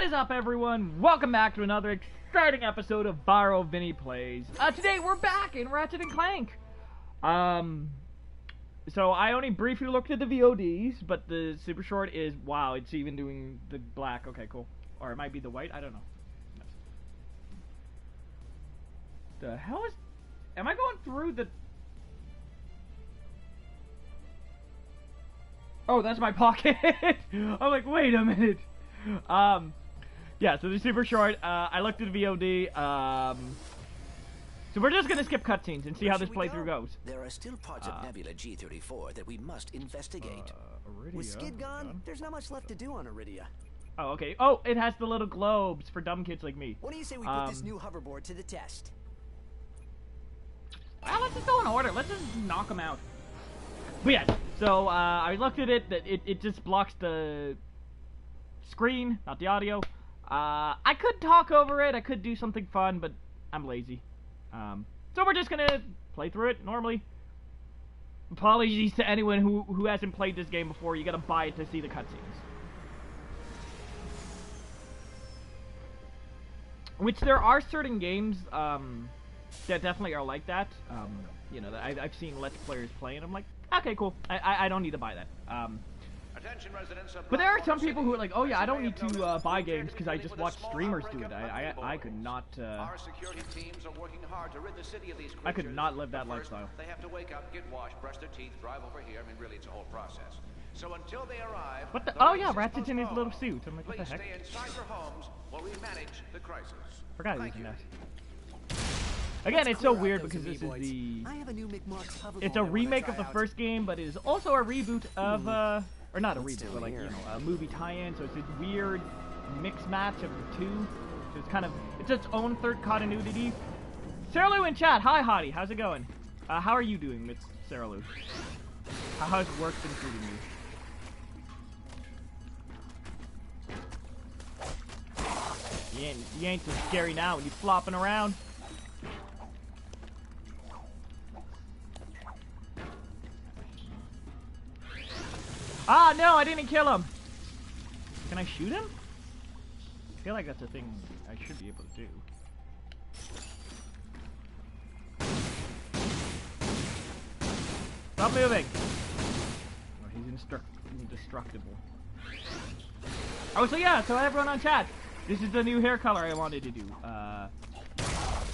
What is up, everyone? Welcome back to another exciting episode of Vinnie Plays. Today we're back in Ratchet and Clank. So I only briefly looked at the VODs, but the super short is, wow, it's even doing the black. Okay, cool. Or it might be the white, I don't know. The hell is... Am I going through the... Oh, that's my pocket! I'm like, wait a minute! Yeah, so the super short, I looked at the VOD, so we're just gonna skip cutscenes and see how this playthrough goes. There are still parts of Nebula G34 that we must investigate. With Skid gone, there's not much left to do on Iridia. Oh, okay. Oh, it has the little globes for dumb kids like me. What do you say we put this new hoverboard to the test? Well, let's just go in order. Let's just knock them out. But yeah, so I looked at it, that it just blocks the screen, not the audio. I could talk over it, I could do something fun, but I'm lazy. So we're just gonna play through it normally. Apologies to anyone who hasn't played this game before, you gotta buy it to see the cutscenes. Which there are certain games that definitely are like that. You know, that I've seen Let's Players play, and I'm like, okay, cool. I don't need to buy that. But there are some people who are like, oh yeah, I don't need to buy games because I just watch streamers do it. I could not. I could not live that lifestyle. They have to wake up, get washed, brush their teeth, drive over here. I mean, really, it's a whole process. So until they arrive, what the? Oh yeah, Ratchet's in his little suit. I'm like, what the heck? Stay inside your homes while we manage the crisis. Forgot he was in that. Again, it's so weird because this is the... It's a remake of the first game, but it is also a reboot of, or not a reboot, but like, you know, a movie tie-in, so it's this weird mix match of the two. So it's kind of, it's its own third continuity. Sarah Lou in chat, hi Hottie, how's it going? How are you doing, Miss Sarah Lou? How's work been treating you? You ain't so scary now when you're flopping around. Ah, no, I didn't kill him. Can I shoot him? I feel like that's a thing I should be able to do. Stop moving. Oh, he's indestructible. Oh, so yeah, so everyone on chat. This is the new hair color I wanted to do.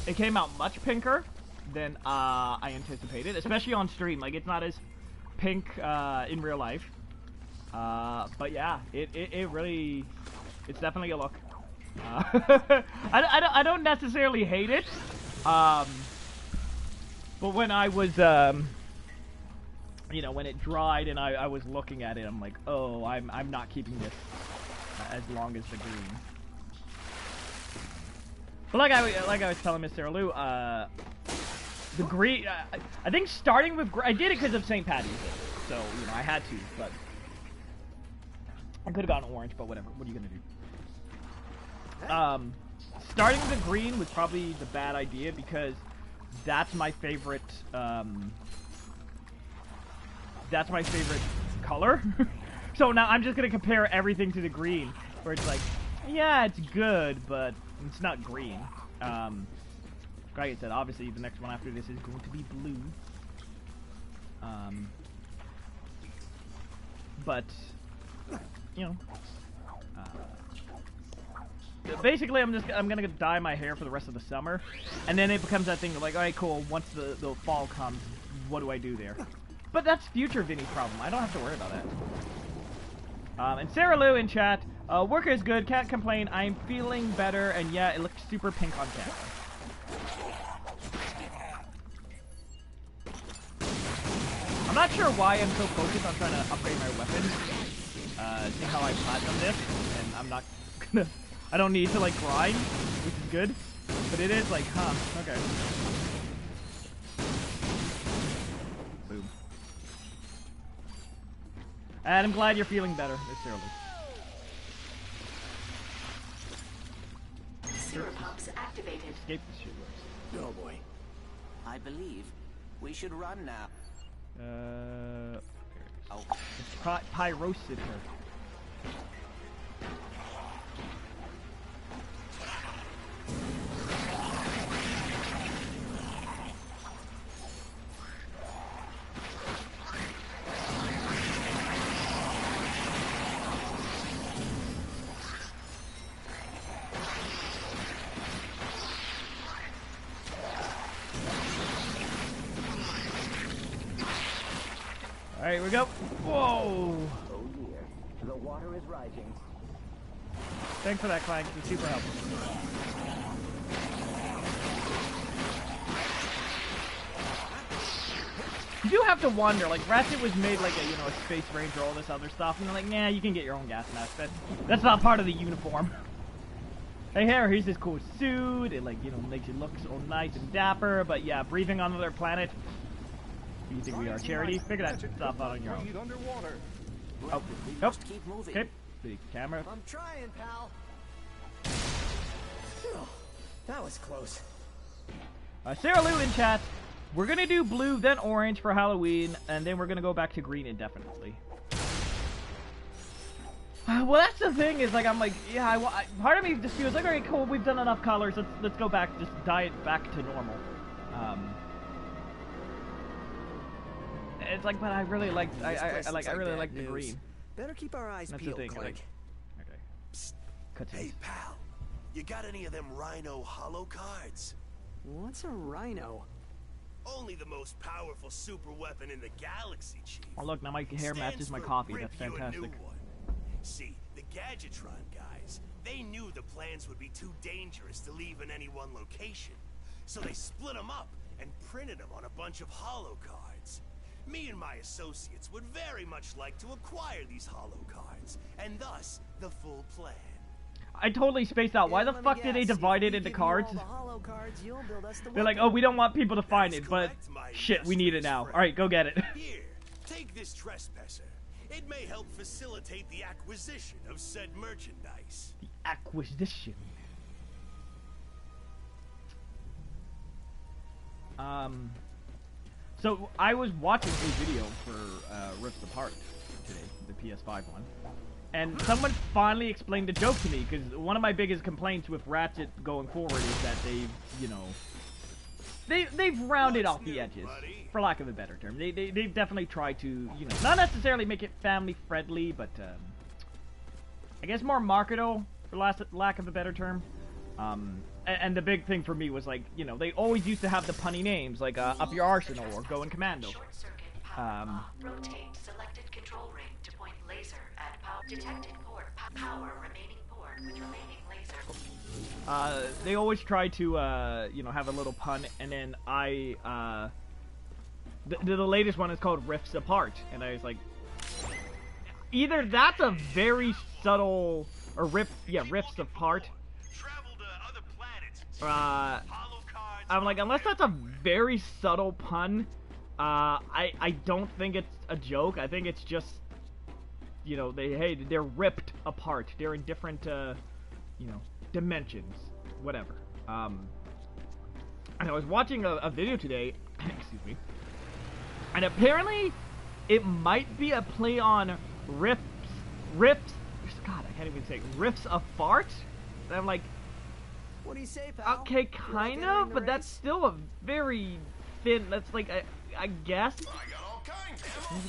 It came out much pinker than I anticipated, especially on stream. Like, it's not as pink in real life. But yeah, it really, it's definitely a look. I don't necessarily hate it, but when I was, you know, when it dried and I was looking at it, I'm like, oh, I'm not keeping this as long as the green. But like I was telling Miss Sarah Lou, the green, I think starting with, I did it because of St. Patty's Day, so, you know, I had to, but I could have gotten orange, but whatever. What are you gonna do? Starting with the green was probably the bad idea because that's my favorite. That's my favorite color. So now I'm just gonna compare everything to the green, where it's like, yeah, it's good, but it's not green. Like I said, obviously the next one after this is going to be blue. But you know, basically I'm gonna dye my hair for the rest of the summer, and then it becomes that thing of like, alright, cool, once the fall comes, what do I do there? But that's future Vinny's problem, I don't have to worry about that. And Sarah Lou in chat, work is good, can't complain, I'm feeling better, and yeah, it looks super pink on camera. I'm not sure why I'm so focused on trying to upgrade my weapons. See how I platinum this, and I'm not gonna, I don't need to like grind, which is good, but it is like, huh, okay. Boom. And I'm glad you're feeling better, Miss Sarah Lou. Sewer pumps activated. Escape the shit works. Oh boy. I believe we should run now. Oh. It's pyrosid her. Alright, we go. Whoa! Oh dear. The water is rising. Thanks for that, Clank. It's super helpful. You do have to wonder, like, Ratchet was made like a, you know, a space ranger, all this other stuff, and they're like, nah, you can get your own gas mask. That's not part of the uniform. Hey, here's this cool suit. It, like, you know, makes you look so nice and dapper, but yeah, breathing on another planet. Do you think we are charity? Figure that stuff out on your own. Oh, nope. Okay, big camera. I'm trying, pal. That was close. Sarah Lou in chat. We're gonna do blue, then orange for Halloween, and then we're gonna go back to green indefinitely. Well, that's the thing, is like, I'm like, yeah, part of me just feels like, alright, cool, we've done enough colors, let's go back, just dye it back to normal. It's like, but I really like, I really like the green. Better keep our eyes peeled, Clank. Like, okay. Psst. Hey, pal, you got any of them Rhino holo cards? What's a Rhino? Only the most powerful super weapon in the galaxy, Chief. Oh look, now my hair matches my coffee. That's fantastic. See, the Gadgetron guys, they knew the plans would be too dangerous to leave in any one location. So they split them up and printed them on a bunch of holo cards. Me and my associates would very much like to acquire these holo cards, and thus, the full plan. I totally spaced out. Why the fuck did they divide it into cards? They're like, oh, we don't want people to find it, but shit, we need it now. Alright, go get it. Here, take this trespasser. It may help facilitate the acquisition of said merchandise. The acquisition. So I was watching a video for Rifts Apart today, the PS5 one. And someone finally explained the joke to me, because one of my biggest complaints with Ratchet going forward is that they've, you know, they've rounded off the edges, for lack of a better term. They've definitely tried to, you know, not necessarily make it family friendly, but I guess more marketable, for lack of a better term. And the big thing for me was, like, you know, they always used to have the punny names, like Up Your Arsenal or Going Commando. Rotate selected control ring to point laser at power. Detected port. Power remaining port with remaining laser. They always try to, you know, have a little pun, and then the latest one is called Rifts Apart, and I was like, either that's a very subtle, or Rifts Apart. I'm like, unless that's a very subtle pun, I don't think it's a joke. I think it's just, you know, they're ripped apart. They're in different, you know, dimensions, whatever. And I was watching a video today, excuse me, and apparently it might be a play on riffs, God, I can't even say, Rifts Apart? And I'm like, what do you say, pal? okay, kind of, but that's still a very thin, that's like, I guess. It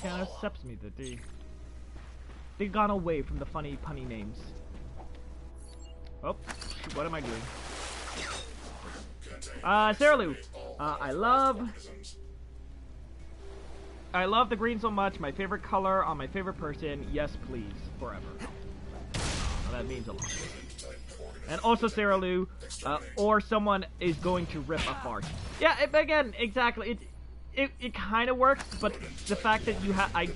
kind of accepts me that they've gone away from the funny, punny names. Oh, what am I doing? Sarah Lou, I love the green so much, my favorite color on my favorite person, yes please, forever. Well, that means a lot. And also Sarah Lou, or someone is going to rip apart. Yeah, again, exactly. It kind of works, but the fact that you have, I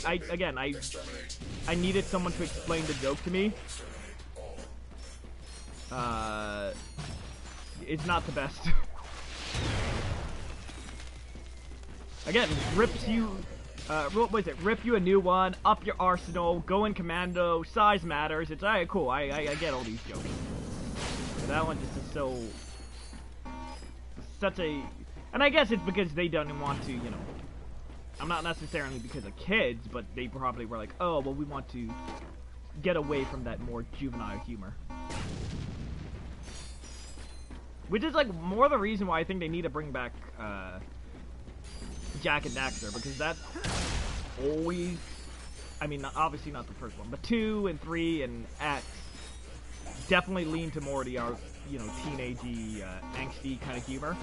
needed someone to explain the joke to me. It's not the best. Again, rips you. What was it? Rip you a new one, up your arsenal, go in commando, size matters. It's alright, cool. I get all these jokes. That one just is so, such a, and I guess it's because they don't want to, you know, I'm not necessarily because of kids, but they probably were like, oh, well, we want to get away from that more juvenile humor. Which is, like, more the reason why I think they need to bring back, Jak and Daxter, because that's always, I mean, obviously not the first one, but 2 and 3 and X definitely lean to more of the, you know, teenagey, angsty kind of humor.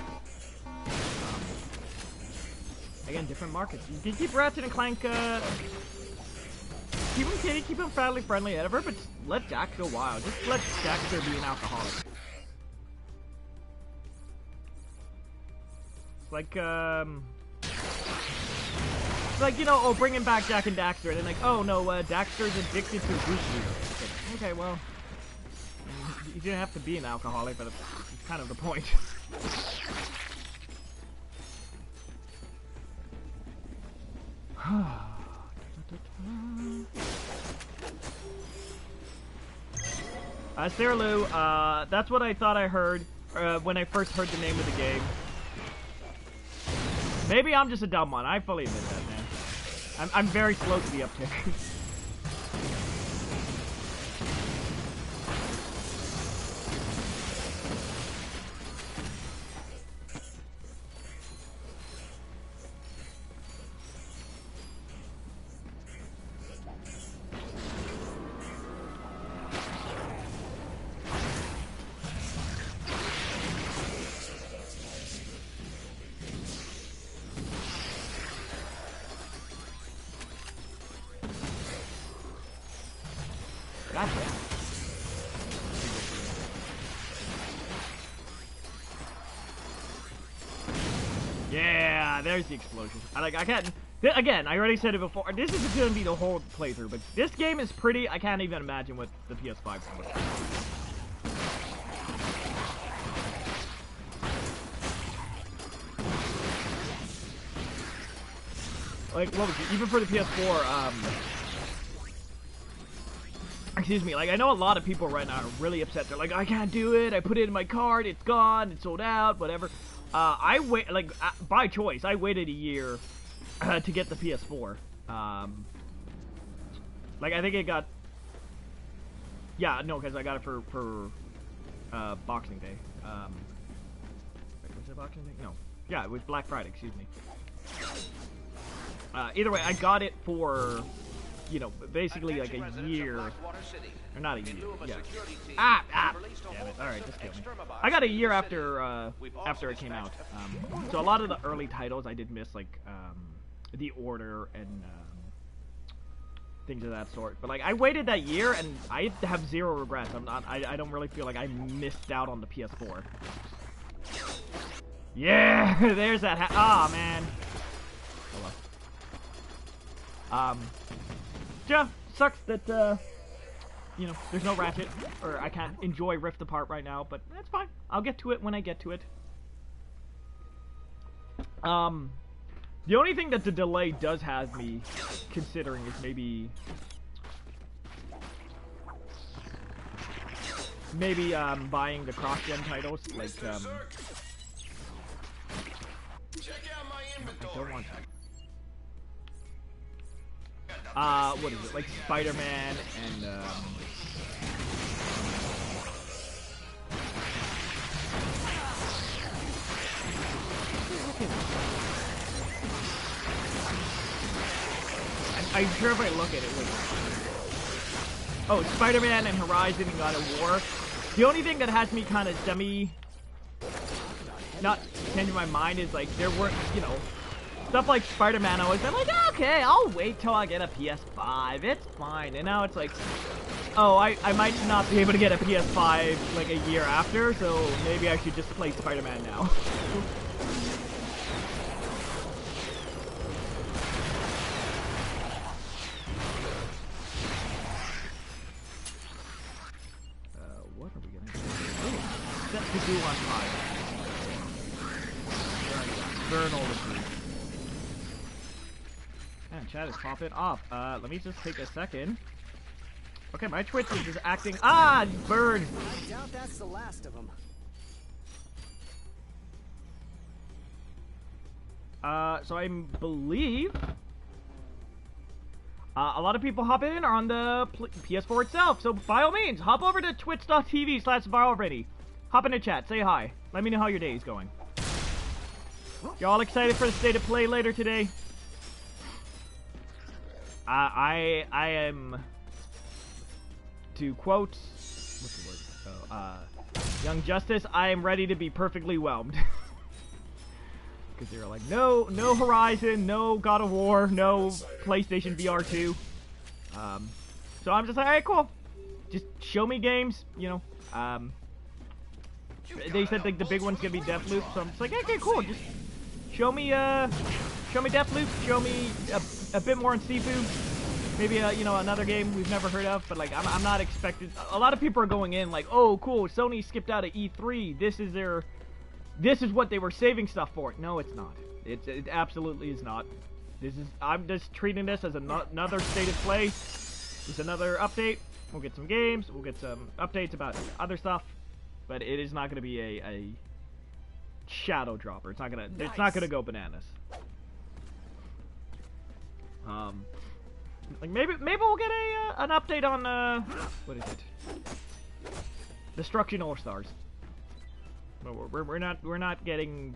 Again, different markets. You can keep Ratchet and Clank, keep them kitty, keep them family friendly, whatever, but let Jax go wild. Just let Jaxter be an alcoholic. Like, you know, oh, bringing back Jack and Daxter, and then like, oh no, Daxter's addicted to goose beer. Okay, well, you didn't have to be an alcoholic, but it's kind of the point. Sarah Lou, that's what I thought I heard when I first heard the name of the game. Maybe I'm just a dumb one. I fully admit that, man. I'm very slow to the uptick. Yeah, there's the explosion. I can't. Again, I already said it before. This isn't going to be the whole playthrough, but this game is pretty. I can't even imagine what the PS5 is like. Like, what was it? Even for the PS4, excuse me, like, I know a lot of people right now are really upset. They're like, I can't do it. I put it in my cart. It's gone. It's sold out. Whatever. By choice, I waited a year to get the PS4. Like, I think it got... Yeah, no, because I got it for Boxing Day. Wait, was it Boxing Day? No. Yeah, it was Black Friday, excuse me. Either way, I got it for, you know, basically like a year. Or not a year, yeah. Damn it. Alright, just kill me. I got a year after it came out. So a lot of the early titles I did miss, like, The Order and things of that sort. But, like, I waited that year, and I have zero regrets. I don't really feel like I missed out on the PS4. Yeah! There's that ah, man. Hello. Yeah, sucks that, you know, there's no Ratchet, or I can't enjoy Rift Apart right now, but that's fine. I'll get to it when I get to it. The only thing that the delay does have me considering is maybe, buying the cross-gen titles, like, Check out my inventory. I don't want that. What is it? Like Spider-Man and, I'm sure if I look at it, wait. Oh, Spider-Man and Horizon and God of War. The only thing that has me kind of not changing my mind is, like, there were, you know, stuff like Spider-Man, I always been like, okay, I'll wait till I get a PS5, it's fine. And now it's like, oh, I might not be able to get a PS5 like a year after, so maybe I should just play Spider-Man now. What are we gonna do? Oh, set to do on 5. Burn all the food. Man, chat is popping off. Let me just take a second. Okay, my Twitch is just acting. Ah, burn! I doubt that's the last of them. So I believe a lot of people hopping in are on the PS4 itself. So by all means, hop over to twitch.tv/ViralVinnie. Hop in the chat, say hi. Let me know how your day is going. Y'all excited for the state of play later today? I am, to quote, what's the word? Young Justice, I am ready to be perfectly whelmed. because they were like, no Horizon, no God of War, no PlayStation VR 2. So I'm just like, alright, cool. Just show me games, you know. They said like the big one's gonna be Deathloop, so I'm just like, okay, cool. Just show me Deathloop, show me a bit more on Sifu. Maybe you know, another game we've never heard of, but like I'm not expecting. A lot of people are going in like, oh, cool, Sony skipped out of E3. This is what they were saving stuff for. No, it's not. It absolutely is not. I'm just treating this as another state of play. It's another update. We'll get some games. We'll get some updates about other stuff, but it is not going to be a shadow dropper. It's not gonna go bananas. Like maybe we'll get an update on what is it? Destruction All Stars. But we're not getting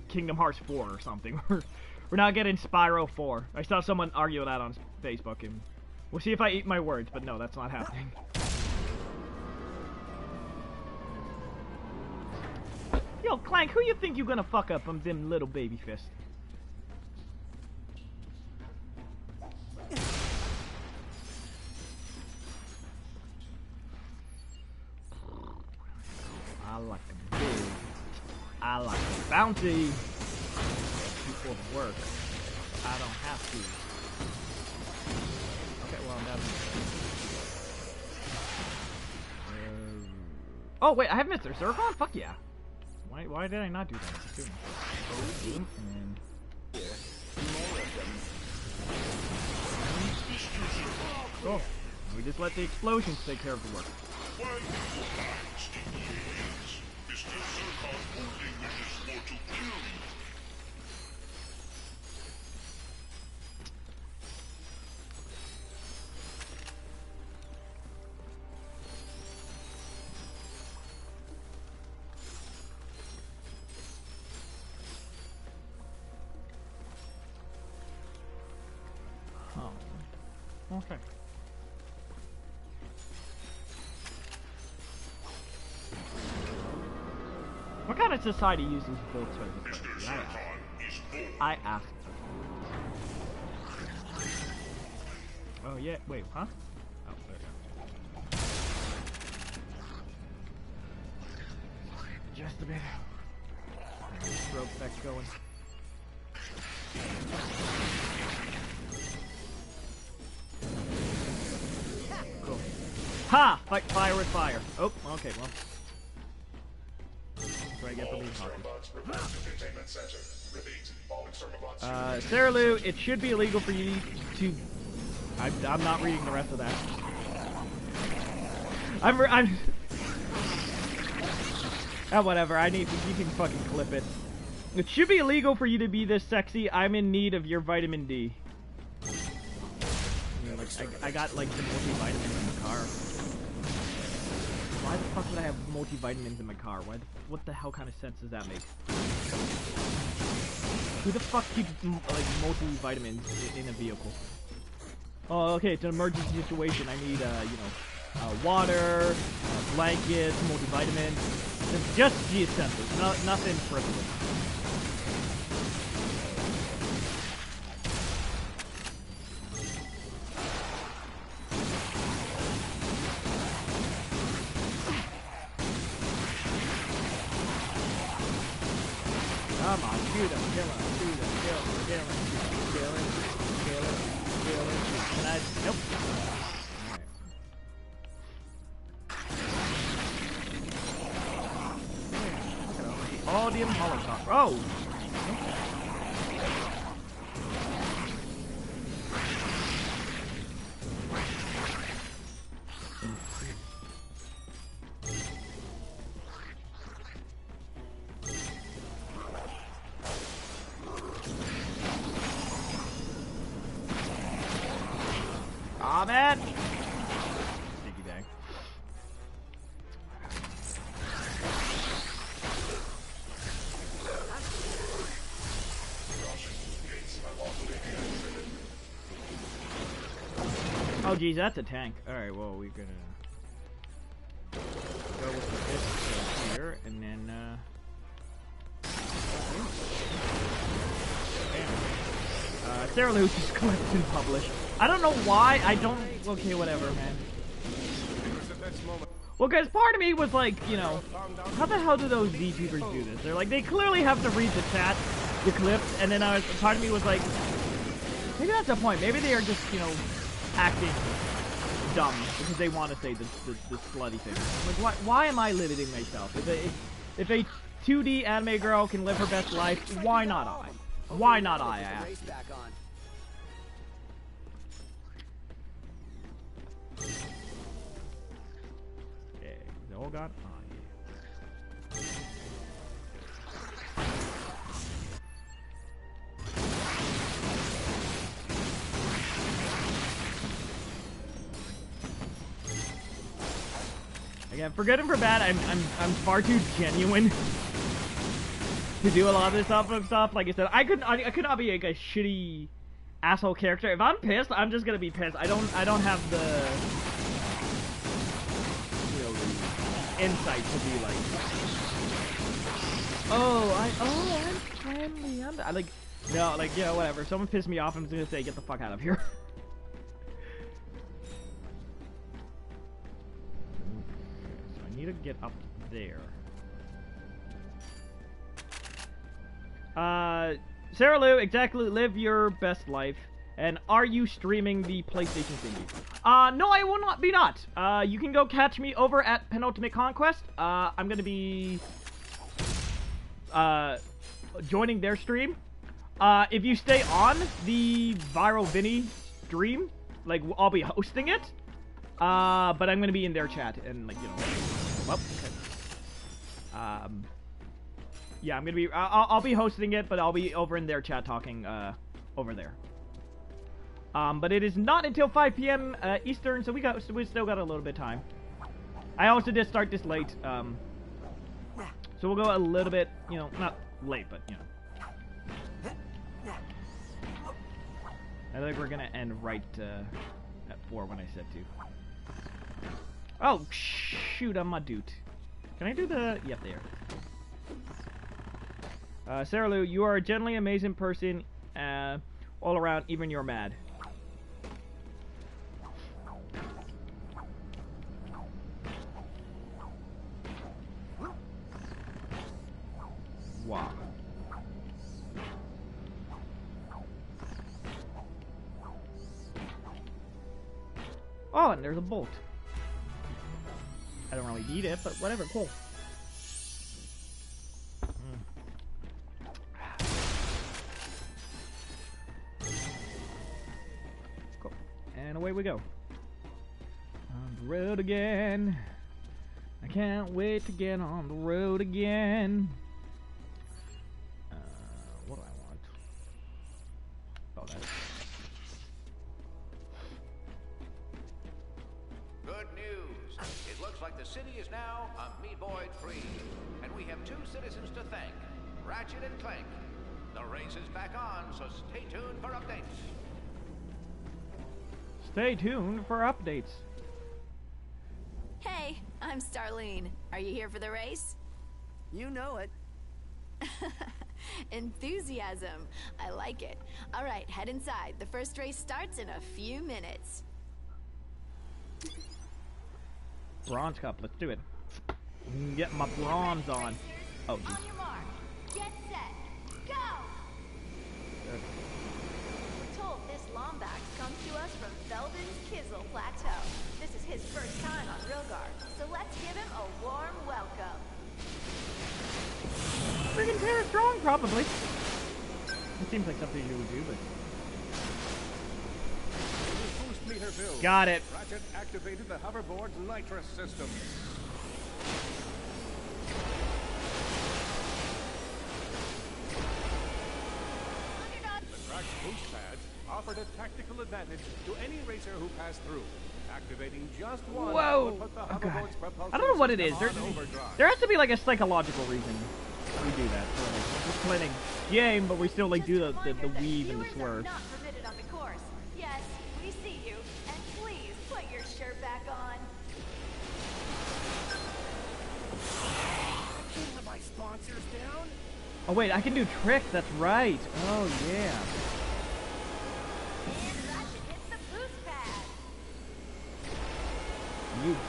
Kingdom Hearts 4 or something. We're not getting Spyro 4. I saw someone argue that on Facebook, and we'll see if I eat my words. But no, that's not happening. Yo, Clank, who you think you gonna fuck up from them little baby fists? I like them big. I like them bouncy. Before the work. I don't have to. Okay, well, I'm oh, wait, I have Mr. Zircon? Fuck yeah. Why did I not do that? Cool. We just let the explosions take care of the work. Okay. What kind of society uses full service? I asked. Oh yeah, wait, huh? Oh, there we go. Just a bit. Rope effect going. Cool. Ha! Fight fire with fire. Oh, okay, well. That's what I get for being hockey. Sarah Lou, it should be illegal for you to... I'm not reading the rest of that. I'm... Oh, whatever, you can fucking clip it. It should be illegal for you to be this sexy. I'm in need of your vitamin D. Yeah, like, I got like the multivitamins in the car. Why the fuck would I have multivitamins in my car? What the hell kind of sense does that make? Who the fuck keeps like multivitamins in a vehicle? Oh, okay, it's an emergency situation. I need, you know, water, blankets, multivitamins. Just the essentials, nothing frivolous. Come on, shoot him, kill him, shoot him, kill him, kill him, kill him, kill him, kill him. Can I? Nope. Alright. All the Holocaust. Oh! Aw, man! Sneaky dang. Oh, geez, that's a tank. Alright, well, we're gonna go with this here, and then, Sarah Lou just collects and publish. I don't know why. I don't. Okay, whatever, man. Well, because part of me was like, you know, how the hell do those VTubers do this? They're like, they clearly have to read the chat, the clips, and then part of me was like, maybe that's the point. Maybe they are just, you know, acting dumb because they want to say the slutty thing. Like, why am I limiting myself? If a 2D anime girl can live her best life, why not I? Why not I ask you. Okay, they all got on. Again, for good and for bad, I'm far too genuine to do a lot of this stuff. Like I said, I could not be like a shitty asshole character. If I'm pissed, I'm just gonna be pissed. I don't have the, you know, the insight to be like, I'm friendly. I'm like, no, like, yeah, whatever. If someone pissed me off, I'm just gonna say, get the fuck out of here. So I need to get up there. Sarah Lou, exactly, live your best life. And are you streaming the PlayStation thingy? No, I will not be not. You can go catch me over at Penultimate Conquest. I'm gonna be, joining their stream. If you stay on the Viral Vinnie stream, like, I'll be hosting it. But I'm gonna be in their chat and, like, you know, well, okay. Yeah, I'm gonna be. I'll be hosting it, but I'll be over in their chat talking over there. But it is not until 5 p.m. Eastern, so we still got a little bit of time. I also did start this late, so we'll go a little bit, you know, not late, but you know. I think we're gonna end right at 4 when I said to. Oh shoot, I'm a dude. Can I do the? Yep, there. Sarah Lou, you are a genuinely amazing person, all around, even you're mad. Wow. Oh, and there's a bolt. I don't really need it, but whatever, cool. And away we go. On the road again. I can't wait to get on the road again. What do I want? Oh, that's... Good news. It looks like the city is now amoeboid free. And we have 2 citizens to thank. Ratchet and Clank. The race is back on, so stay tuned for updates. Stay tuned for updates. Hey, I'm Starlene. Are you here for the race? You know it. Enthusiasm. I like it. All right, head inside. The first race starts in a few minutes. Bronze Cup, let's do it. Get my bronze on. Oh, geez. On your mark. Get set. Go! We're told this Lombax comes to us from Felden's Kizzle Plateau. This is his first time on Rilgard, so let's give him a warm welcome. Friggin' Terra Strong, probably. It seems like something you would do, but... Got it. Ratchet activated the hoverboard's nitrous system. The cracked boost pads offered a tactical advantage to any racer who passed through. Activating just one would put the hoverboard's propulsion I don't know what it is. on There has to be like a psychological reason we do that. So, like, we're playing a game, but we still like do the weave and the swerve. Not permitted on the course. Yes, we see you, and please put your shirt back on. I can't let my sponsors down. Oh wait, I can do tricks. That's right. Oh yeah.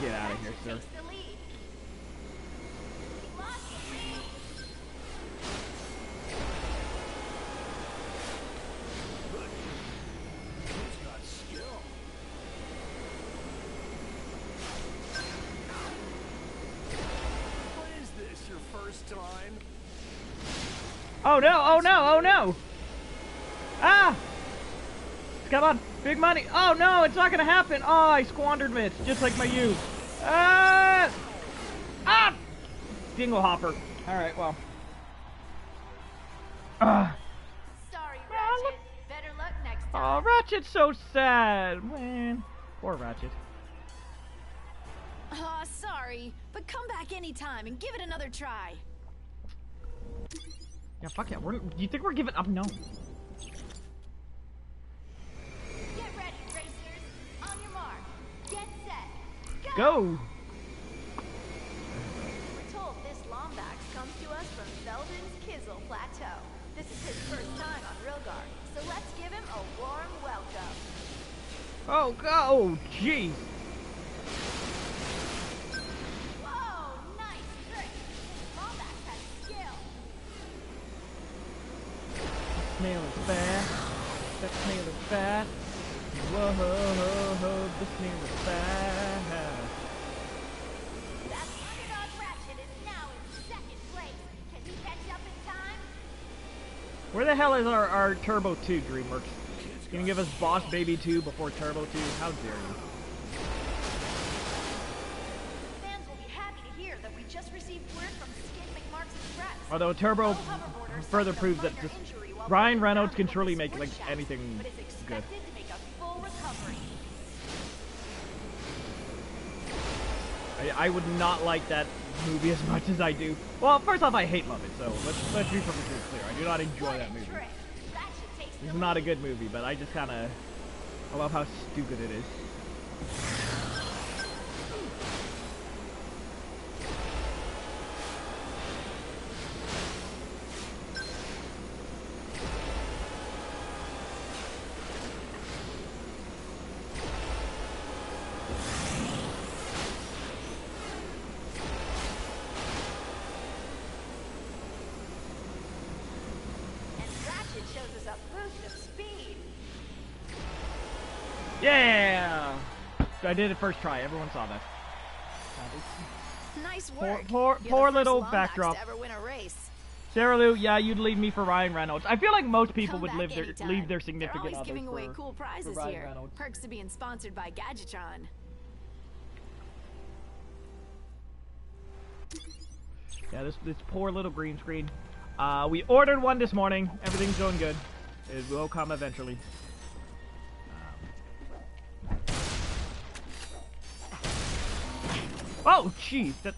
Get out of here, sir. Takes the lead. He lost the lead. Who's got skill? What is this, your first time? Oh no, oh no, oh no! Ah! Come on, big money. Oh no, it's not gonna happen. Oh, I squandered bits, just like my youth. Ah! Ah! Dingle hopper. Alright, well. Ah. Sorry, Ratchet. Better luck next time. Oh, Ratchet's so sad. Man. Poor Ratchet. Aw, sorry. But come back anytime and give it another try. Yeah, fuck yeah. You think we're giving up? No. Get ready, racers. On your mark. Get set. Go! We're told this Lombax comes to us from Veldin's Kizzle Plateau. This is his first time on Rilgar, so let's give him a warm welcome. Oh, go! Jeez. Whoa, nice trick. This Lombax has skill. Snail is fast. That snail is fast. Whoa, ho, ho, the snail is fast. That underdog Ratchet is now in second place. Can he catch up in time? Where the hell is our Turbo 2, DreamWorks? You gonna give us Boss Baby 2 before Turbo 2? How dare you? Fans will be happy to hear that we just received word from Skid McMark's Express. Although Turbo All hoverboarders further suffered a proves that minor just injury while Ryan riding Reynolds can around surely the make like sports shacks, anything but is good. expected to make a full recovery. I would not like that movie as much as I do. Well, first off, I hate Love It, so let's be perfectly clear. I do not enjoy What that a movie. trick. Ratchet takes It's the not a lead. good movie, but I just kind of I love how stupid it is. And Ratchet shows us a boost of speed. Yeah! I did it first try. Everyone saw that. Nice work. Poor You're the first little Lombax backdrop. to ever win a race. Sarah Lou, yeah, you'd leave me for Ryan Reynolds. I feel like most people Come would back leave anytime. their significant They're always others giving away for, cool prizes Ryan here. Reynolds. Perks to being sponsored by Gadgetron. Yeah, this poor little green screen. We ordered one this morning. Everything's going good. It will come eventually. Oh, jeez. That...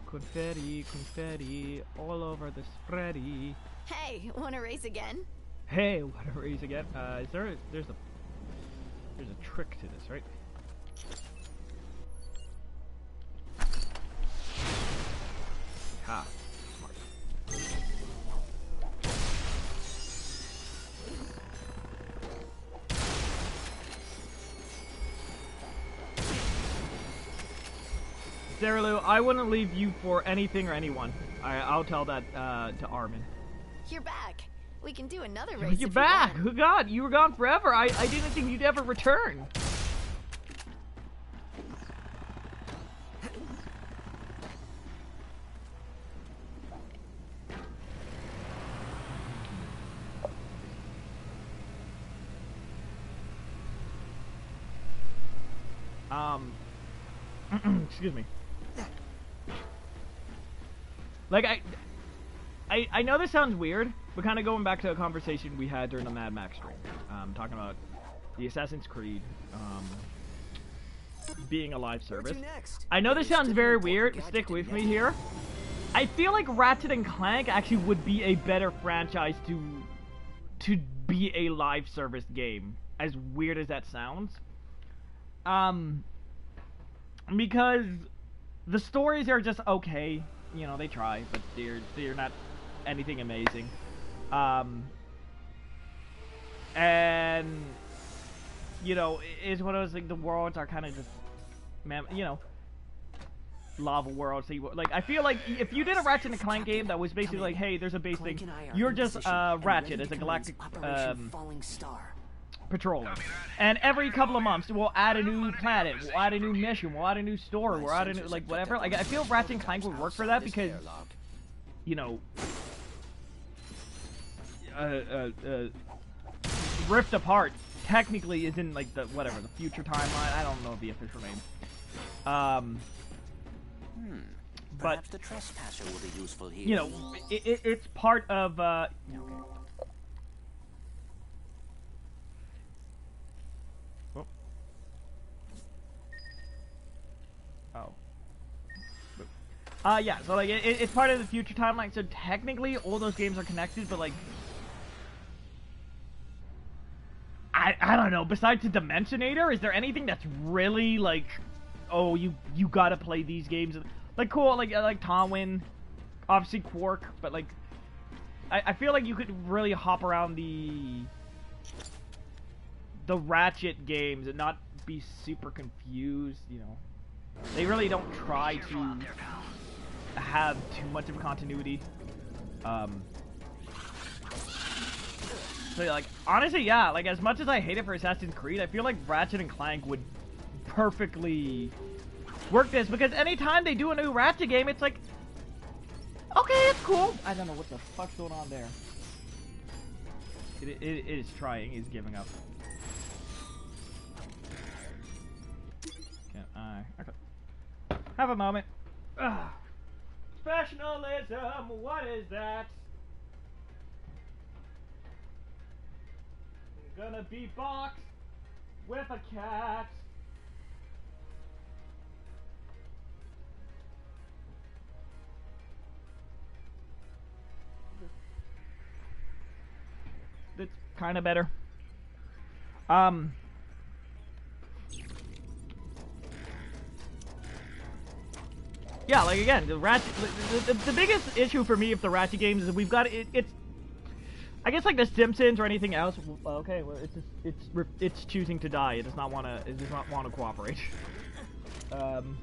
Confetti, confetti, all over the spready. Hey, wanna race again? Hey, what a race again. There's a trick to this, right? Ha. Smart. Sarah Lou, I wouldn't leave you for anything or anyone. I'll tell that to Armin. You're back. We can do another race. You're if back! You Oh God, you were gone forever. I didn't think you'd ever return. Excuse me. Like, I know this sounds weird, but kind of going back to a conversation we had during the Mad Max stream, talking about the Assassin's Creed, being a live service. I know this sounds very weird, stick with me here. I feel like Ratchet and Clank actually would be a better franchise to be a live service game, as weird as that sounds. Because the stories are just okay. You know, they try, but they're not anything amazing. And you know, is one of those, like, the worlds are kind of just, man, you know, lava world. So you, like, I feel like if you did a Ratchet and Clank game that was basically like, hey, there's a base thing, you're just Ratchet as a galactic patroller, and every couple of months we'll add a new planet, we'll add a new mission, we'll add a new story, we'll add a new, like, whatever. Like, I feel Ratchet and Clank would work for that because, you know, Rift Apart technically is in, like, the whatever, the future timeline. I don't know the official name. But the trespasser will be useful here. You know, it's part of okay. Yeah, so like it's part of the future timeline, so technically all those games are connected, but like I don't know, besides the Dimensionator, is there anything that's really like, oh, you gotta play these games? Like, cool, like Tomwin, obviously Quark, but like I feel like you could really hop around the Ratchet games and not be super confused, you know. They really don't try to have too much of continuity. So like, honestly, yeah, like, as much as I hate it for Assassin's Creed, I feel like Ratchet and Clank would perfectly work this, because anytime they do a new Ratchet game, it's like, okay, it's cool. I don't know what the fuck's going on there. It is trying, he's giving up. Can I? Okay. Have a moment. Ugh. Professionalism, what is that? I'm gonna be boxed with a cat. That's kind of better. Yeah, like, again, the Ratchet, the biggest issue for me with the Ratchet games is we've got it's I guess like the Simpsons or anything else. Okay, well, it's choosing to die. It does not want to cooperate. I'm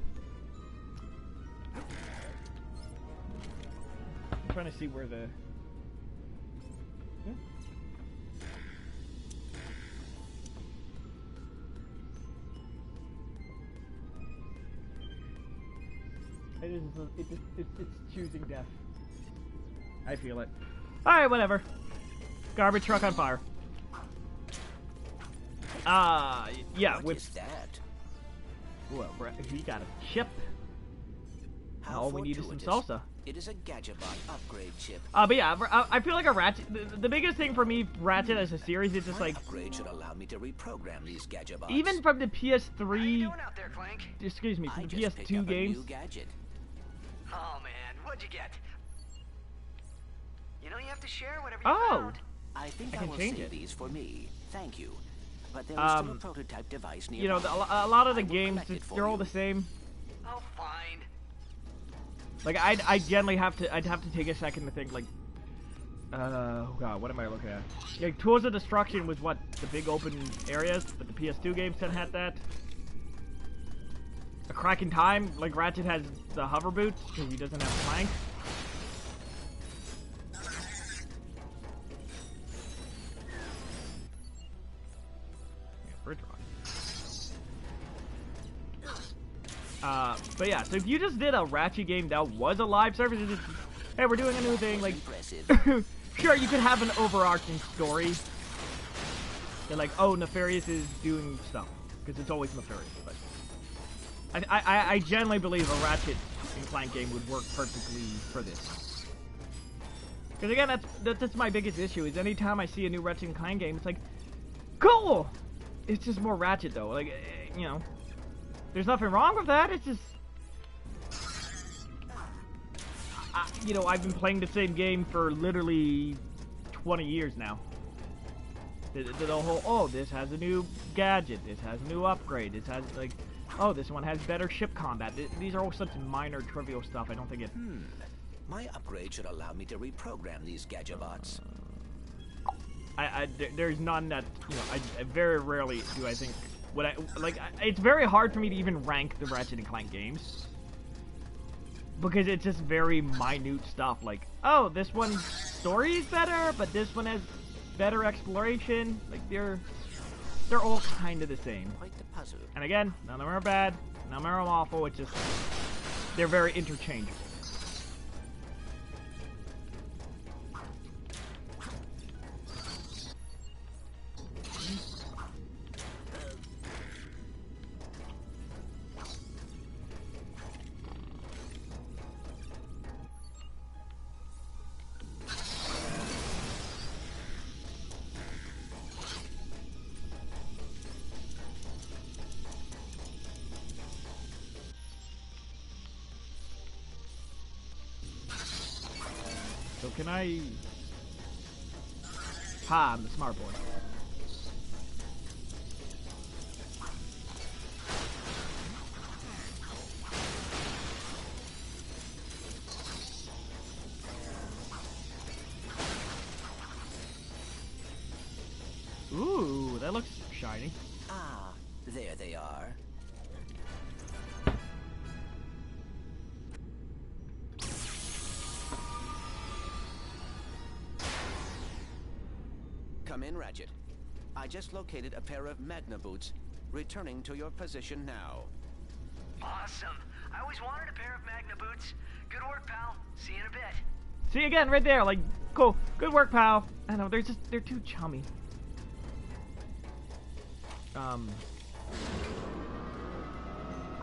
trying to see where the It's choosing death. I feel it. Alright, whatever. Garbage truck on fire. Yeah, with that. Well, he got a chip. All we need is some salsa. It is a Gadgetbot upgrade chip. But yeah, I feel like a Ratchet. The biggest thing for me, Ratchet as a series, is just like. Upgrade should allow me to reprogram these Gadgetbots. Even from the PS3. How you doing out there, Clank? Excuse me, from the PS2 games. Oh man, what'd you get? You know you have to share whatever you found. I think I will save these for me. Thank you. But there is still a prototype device nearby. You know, a lot of the games, they're all the same. Oh, fine. Like, I'd have to take a second to think, like, oh god, what am I looking at? Like, Tools of Destruction was what, the big open areas, but the PS2 games didn't have that. A Crack in Time, like, Ratchet has the hover boots, because he doesn't have Clank. But yeah, so if you just did a Ratchet game that was a live service, it's just, hey, we're doing a new thing, like, sure, you could have an overarching story. You're like, oh, Nefarious is doing stuff, because it's always Nefarious, but I genuinely believe a Ratchet and Clank game would work perfectly for this. Because again, that's my biggest issue, is anytime I see a new Ratchet and Clank game, it's like, cool! It's just more Ratchet, though, like, you know. There's nothing wrong with that, it's just... you know, I've been playing the same game for literally 20 years now. The whole, oh, this has a new gadget, this has a new upgrade, this has, like, oh, this one has better ship combat. These are all such minor, trivial stuff, I don't think it... My upgrade should allow me to reprogram these Gadgetbots. there's none that, you know, I very rarely do I think, it's very hard for me to even rank the Ratchet and Clank games. Because it's just very minute stuff, like, oh, this one's story is better, but this one has better exploration. Like, they're all kind of the same. Quite the puzzle. And again, none of them are bad, none of them are awful, it's just, they're very interchangeable. So can I... Ha, I'm the smart boy. Ooh, that looks shiny. Ah, there they are. Come in, Ratchet. I just located a pair of Magna boots. Returning to your position now. Awesome. I always wanted a pair of Magna boots. Good work, pal. See you in a bit. See you again, right there. Like, cool. Good work, pal. I know, they're too chummy. I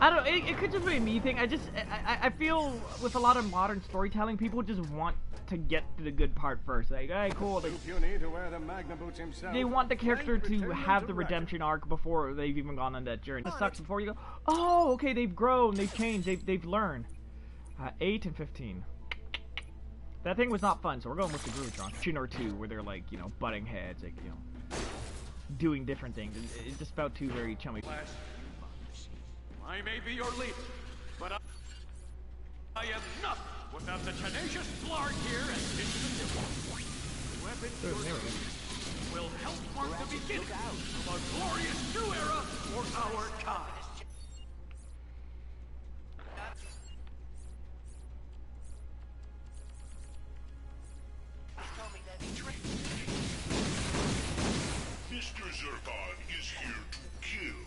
don't know, it could just be a me thing. I feel with a lot of modern storytelling, people just want to get to the good part first. Like, hey, cool. They want the character to have the redemption arc before they've even gone on that journey. It sucks before you go, oh, okay, they've grown, they've changed, they've learned. 8 and 15. That thing was not fun, so we're going with the Groovitron. Or 2, where they're like, you know, butting heads, like, you know, doing different things. It's just about two very chummy. I may be your leader, but I am nothing without the tenacious Blarg here and into the new. Weapons will help mark the beginning of a glorious new era for our kind. Mr. Zircon is here to kill.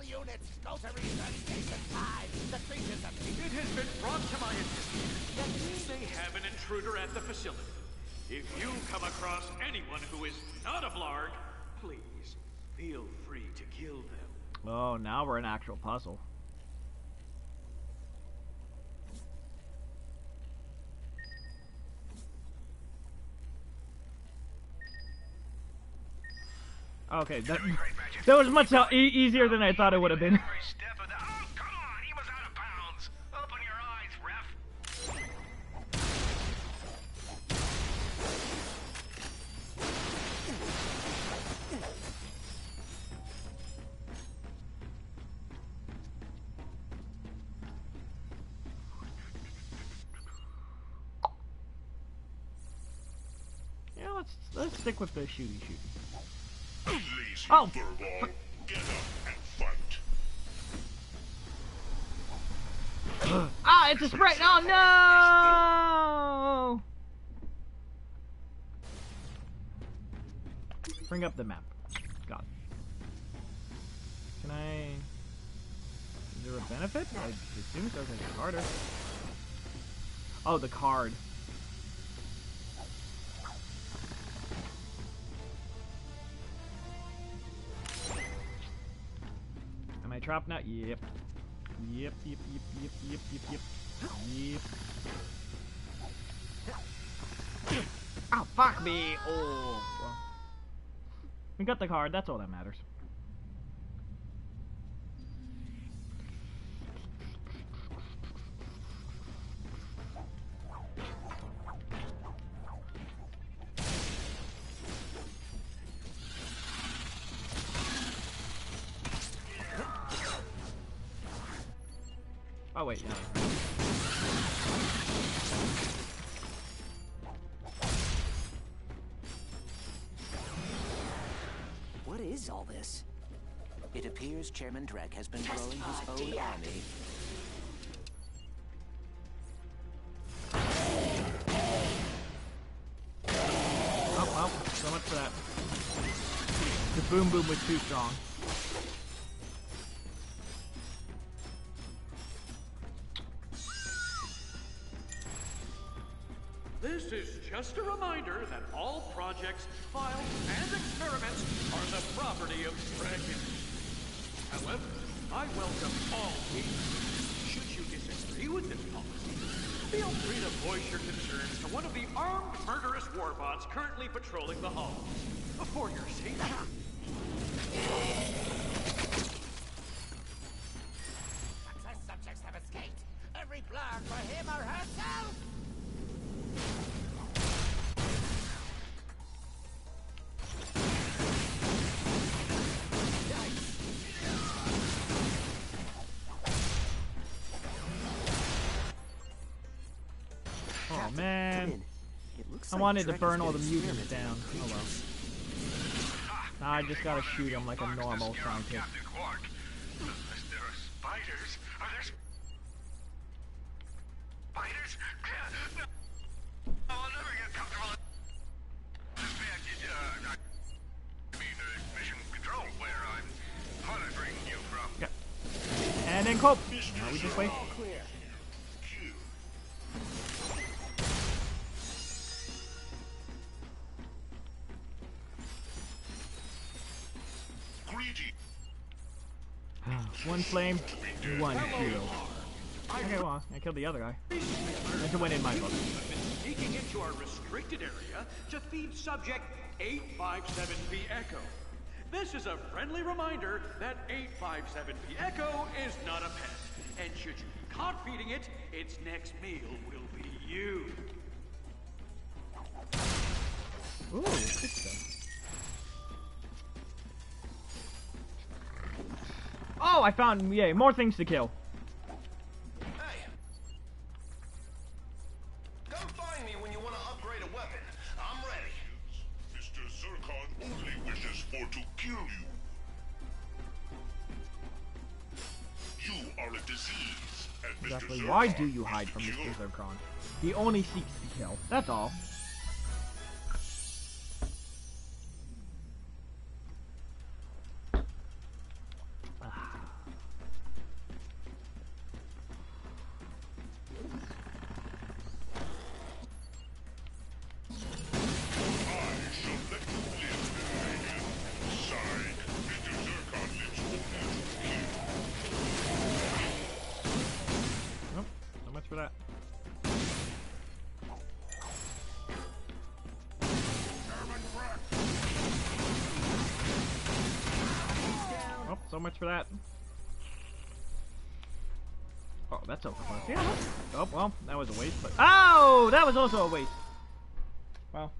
Units, go to research station 5. The creatures have been... It has been brought to my attention that we may have an intruder at the facility. If you come across anyone who is not a Blarg, please feel free to kill them. Oh, now we're in actual puzzle. Okay, that was much easier than I thought it would have been. Oh, come on, he was out of bounds. Open your eyes, ref. Yeah, let's stick with the shooty. Lazy Oh! furball, get up and fight. Ah, it's a sprite! Oh no! Bring up the map. God. Can I... Is there a benefit? I assume so, because it's harder. Oh, the card. Am I trapped now? Yep. Yep. Oh, fuck me! Oh, well. We got the card, that's all that matters. Oh wait, yeah. What is all this? It appears Chairman Drek has been growing his own army. Oh, well, so much for that. The boom boom was too strong. This is just a reminder that all projects, files, and experiments are the property of Dragon. However, I welcome all views. Should you disagree with this policy, feel free to voice your concerns to one of the armed murderous warbots currently patrolling the halls. For your safety. Access subjects have escaped. Every blur for him or herself. Oh man, looks I like wanted to Drek burn has all the been mutants experimenting down. with Oh well. creatures. Nah, I just gotta shoot him like a normal scientist. Captain Quark. Unless there are spiders. Are there spiders? I'll never get comfortable in this mission control, where I'm monitoring you from. Okay. And then Cope. Now we just wait. Clear. One flame, one shield. Okay, well, I killed the other guy. That's a win in my book. I've been sneaking into our restricted area to feed subject 857B Echo. This is a friendly reminder that 857B Echo is not a pest, and should you be caught feeding it, its next meal will be you. Ooh, good stuff. Oh, I found, yay, more things to kill. Hey! Come find me when you want to upgrade a weapon. I'm ready. Mr. Zircon only wishes for to kill you. You are a disease, and Exactly. Mr. Why Zircon do you hide from wishes to Mr. cure. Zircon? He only seeks to kill. That's all. Nope. So much for that. Oh, so much for that. Oh, that's so close. Yeah. Oh, well, that was a waste, but... Oh! That was also a waste. Well.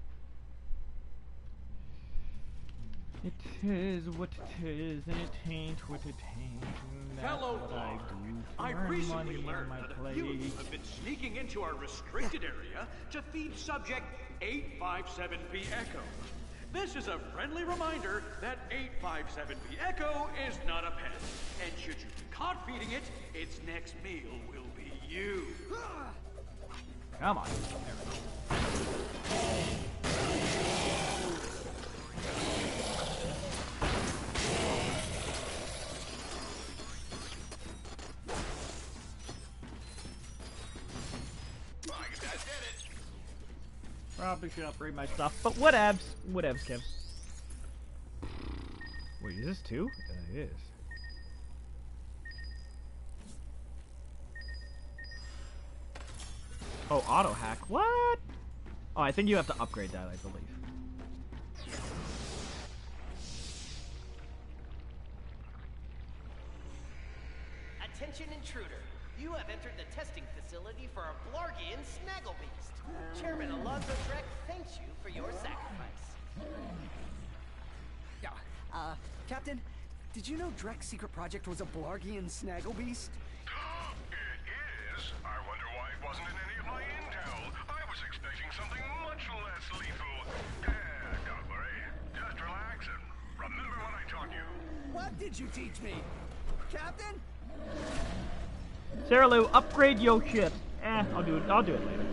It is what it is, and it ain't what it ain't. And that's Fellow what I do to I earn recently money learned on my that a plate. few of you have been sneaking into our restricted area to feed subject 857B Echo. This is a friendly reminder that 857B Echo is not a pet, and should you be caught feeding it, its next meal will be you. Come on. There I did it. Probably should upgrade my stuff, but whatevs. Whatevs, Kev. Wait, is this two? It is. Oh, auto hack. What? Oh, I think you have to upgrade that, I believe. Attention intruder. You have entered the testing facility for a Blargian Snagglebeast. Chairman Alonzo Drek thanks you for your sacrifice. Captain, did you know Drek's secret project was a Blargian Snagglebeast? wasn't in any of my intel. I was expecting something much less lethal. Don't worry. Just relax and remember what I taught you. What did you teach me? Captain? Sarah Lou, upgrade your ship. I'll do it later.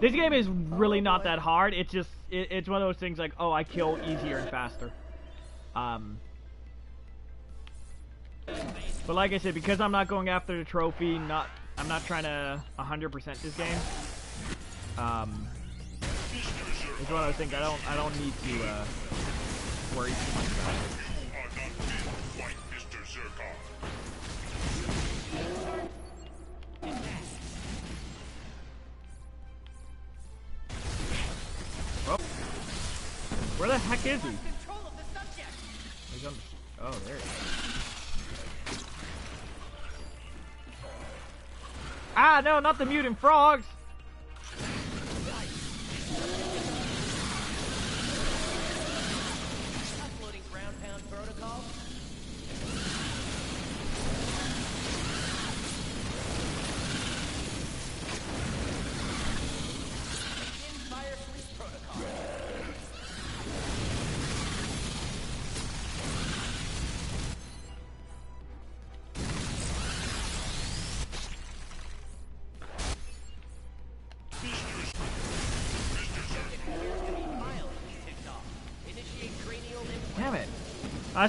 This game is really not that hard. It's just, it's one of those things like, oh, I kill easier and faster. But like I said, because I'm not going after the trophy, I'm not trying to 100% this game. It's one of those things I don't need to worry too much about it. Oh. Where the heck is he? He's on the, oh, there he is. Ah, no, not the mutant frogs! Uploading ground pound protocol. Begin fire police protocol. Damn it.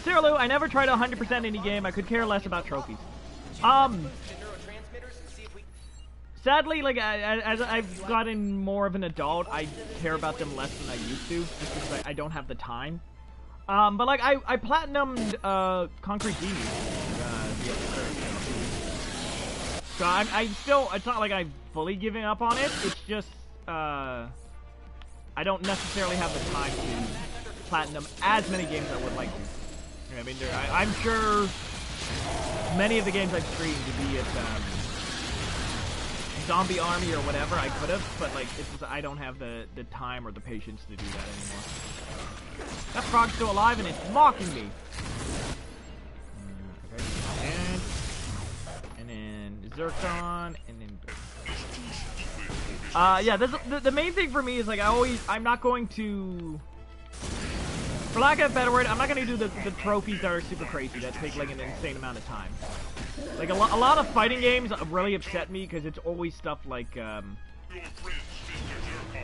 Sarah Lou, I never tried 100% any game. I could care less about trophies. Sadly, like, as I've gotten more of an adult, I care about them less than I used to, just because I don't have the time. But like, I platinumed, Concrete Genie, so I still, it's not like I'm fully giving up on it, it's just, I don't necessarily have the time to platinum as many games as I would like to. I mean, I'm sure many of the games I've streamed, be it Zombie Army or whatever, I could have, but like, it's just, I don't have the time or the patience to do that anymore. That frog's still alive and it's mocking me. Okay, and then Zircon, and then. Yeah, the main thing for me is like I'm not going to. For lack of a better word, I'm not going to do the trophies that are super crazy, that take like an insane amount of time. Like a lot of fighting games really upset me because it's always stuff like,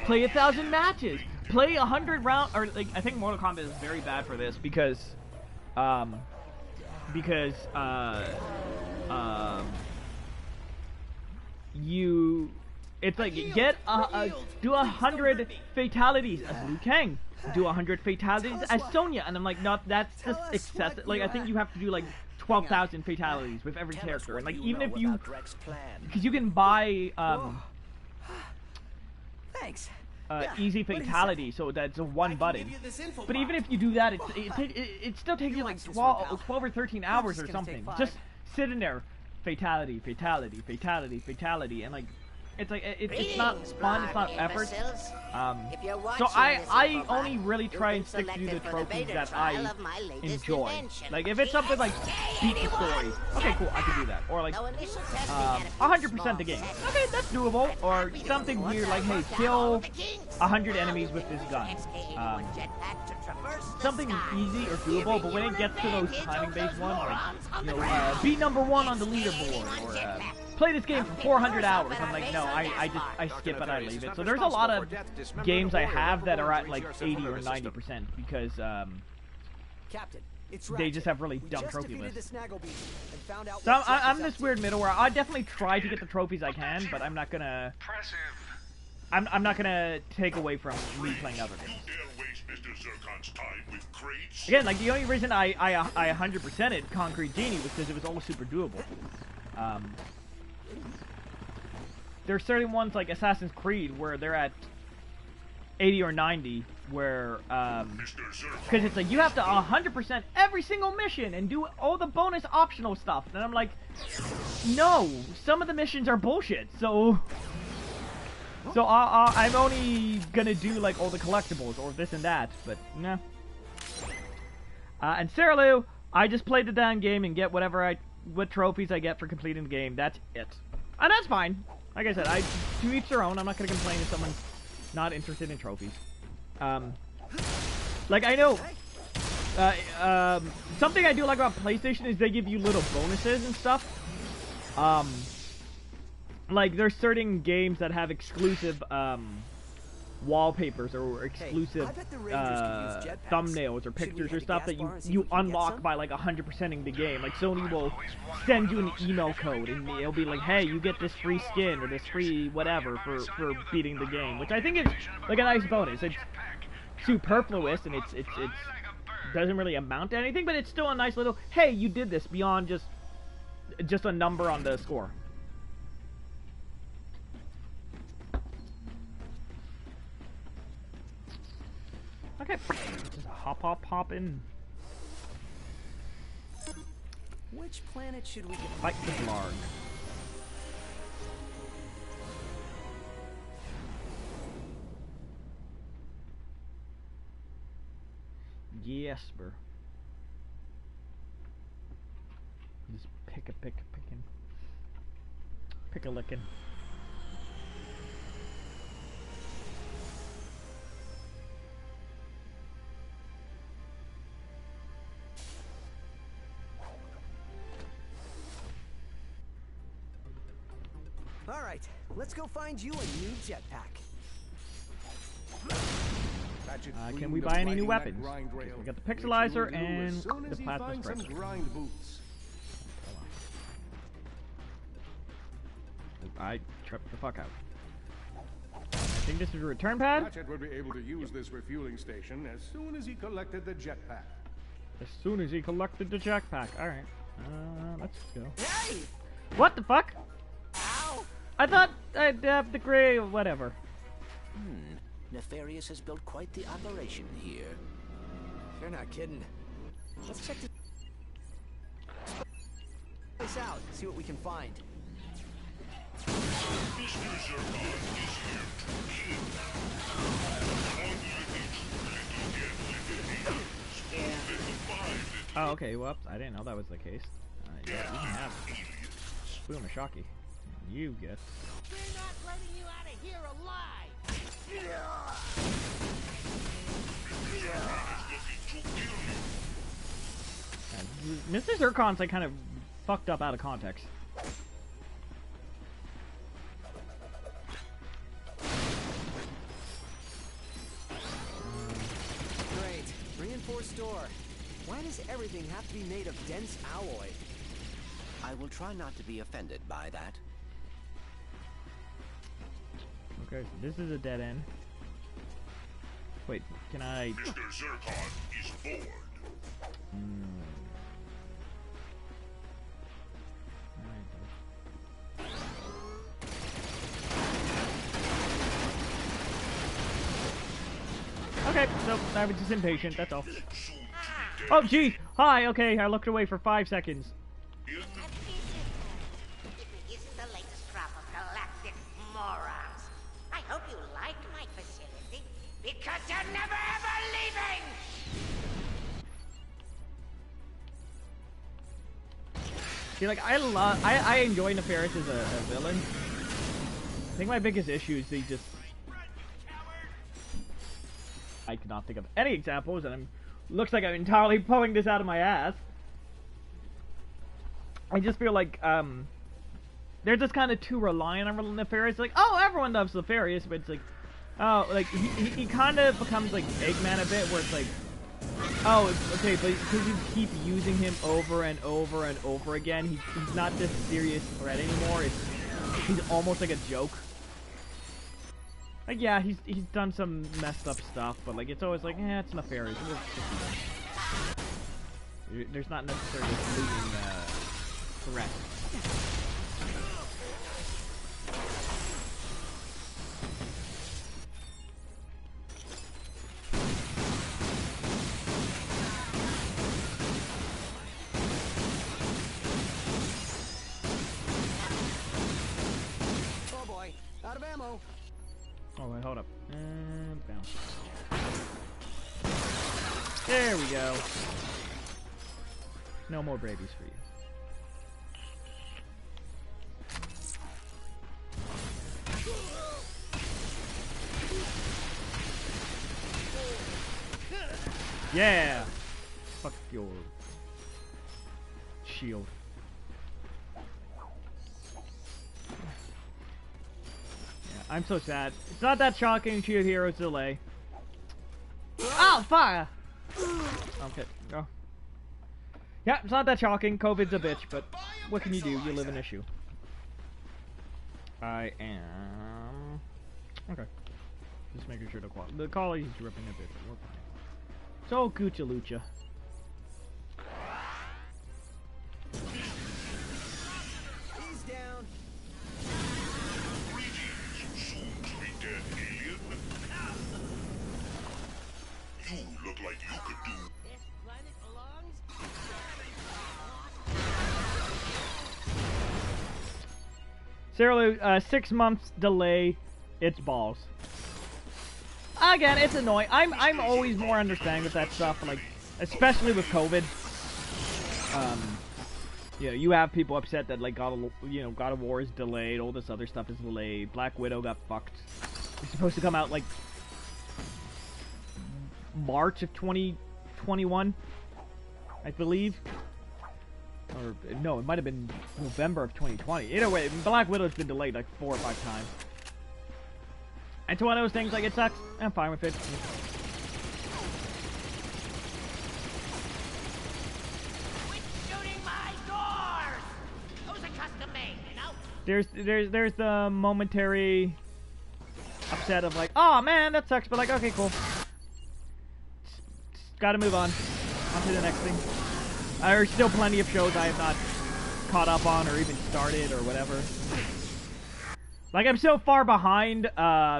play 1,000 matches, play 100 rounds, or like, I think Mortal Kombat is very bad for this because it's like, do 100 fatalities as Liu Kang. Do 100 fatalities as Sonya, and I'm like, no, that's just excessive. Like, I think you have to do like 12,000 fatalities with every character, and like, even if you, because you can buy Thanks. Easy fatality, so that's a one button. But even if you do that, it still takes you like 12 or 13 hours or something. Just sitting there, fatality, fatality, fatality, fatality, and like. It's like, it's not fun, it's not effort. So I only really try and stick to the trophies that I enjoy. Like, if it's something like beat the story, okay, cool, I can do that. Or like, 100% the game, okay, that's doable. Or something weird like, hey, kill 100 enemies with this gun. Something easy or doable, but when it gets to those timing-based ones, like, you know, be #1 on the leaderboard, or play this game for 400 hours. I'm like, no, I skip it, I leave it. So there's a lot of games I have that are at like 80 or 90% because they just have really dumb trophy lists. So I'm this weird middle where I definitely try to get the trophies I can, but I'm not gonna. I'm not gonna take away from me playing other games. Again, like the only reason I 100%ed Concrete Genie was because it was all super doable. There's certain ones like Assassin's Creed where they're at 80 or 90, where because it's like you have to 100% every single mission and do all the bonus optional stuff, and I'm like, no, some of the missions are bullshit. So I'm only gonna do like all the collectibles or this and that, but nah. And Sarah Lou, I just played the damn game and get what trophies I get for completing the game. That's it. And that's fine. Like I said, to each their own. I'm not gonna complain if someone's not interested in trophies. Like I know, something I do like about PlayStation is they give you little bonuses and stuff. Like there's certain games that have exclusive wallpapers or exclusive thumbnails or pictures or stuff that you unlock by like 100%ing the game. Like Sony will send you an email code and it'll be like, hey, you get this free skin or this free whatever for beating the game, which I think is like a nice bonus. It's superfluous and it doesn't really amount to anything, but it's still a nice little, hey, you did this beyond just a number on the score. Okay, just hop in. Which planet should we fight the Blarg? Yes, bro. Just pick a lickin'. All right, let's go find you a new jetpack. Can we buy any new weapons? We got the pixelizer and the plasma spreader. I tripped the fuck out. I think this is a return pad. Ratchet would be able to use this refueling station as soon as he collected the jetpack. As soon as he collected the jetpack. All right. Let's go. Hey! What the fuck? Ow! I thought I'd have the gray or whatever. Nefarious has built quite the operation here. You're not kidding. Let's check this out. See what we can find. Oh, okay. Whoops. I didn't know that was the case. Yeah, you can have it. Boom, a shocky. You get. We're not letting you out of here alive. Mr. Zircon's like kind of fucked up out of context. Great. Reinforced door. Why does everything have to be made of dense alloy? I will try not to be offended by that. Okay, this is a dead end. Wait, can I... Mr. Zircon is bored. Okay, so I was just impatient, that's all. Oh, geez! Hi, okay, I looked away for 5 seconds. This is the latest crop of galactic morons. I hope you like my facility, because you're never ever leaving! See, like, I enjoy Nefarious as a villain. I think my biggest issue is they just... I cannot think of any examples, and looks like I'm entirely pulling this out of my ass. I just feel like, they're just kind of too reliant on Nefarious. Like, oh, everyone loves Nefarious, but it's like, oh, like, he kind of becomes like Eggman a bit, where it's like, oh, okay, but because you keep using him over and over and over again, he's not this serious threat anymore. He's almost like a joke. Like, yeah, he's done some messed up stuff, but like it's always like, it's Nefarious. There's not necessarily a looming threat. Oh boy, out of ammo. Oh wait, hold up. And bounce. There we go. No more babies for you. Yeah! Fuck your shield. Yeah, I'm so sad. It's not that shocking. Shield Hero's delay. Oh, fire! Okay, go. Yeah, it's not that shocking. COVID's a bitch, but what can you do? You live in issue. I am... Okay. Just making sure the quality's dripping a bit, but we're fine. So, Gucci Lucha. He's down. Dead alien. You look like you could do. This planet belongs. Sarah Lou, 6 months delay. It's balls. Again, it's annoying. I'm always more understanding with that stuff, like, especially with COVID. You know, you have people upset that, like, God of War is delayed, all this other stuff is delayed. Black Widow got fucked. It's supposed to come out, like, March of 2021, I believe. Or, no, it might have been November of 2020. Either way, Black Widow's been delayed, like, 4 or 5 times. And it's one of those things, like, it sucks. I'm fine with it. Quit shooting my doors! Those are custom made, you know? There's the momentary upset of like, oh man, that sucks, but like, okay, cool. Just gotta move on. On to the next thing. There's still plenty of shows I have not caught up on or even started or whatever. Like, I'm so far behind.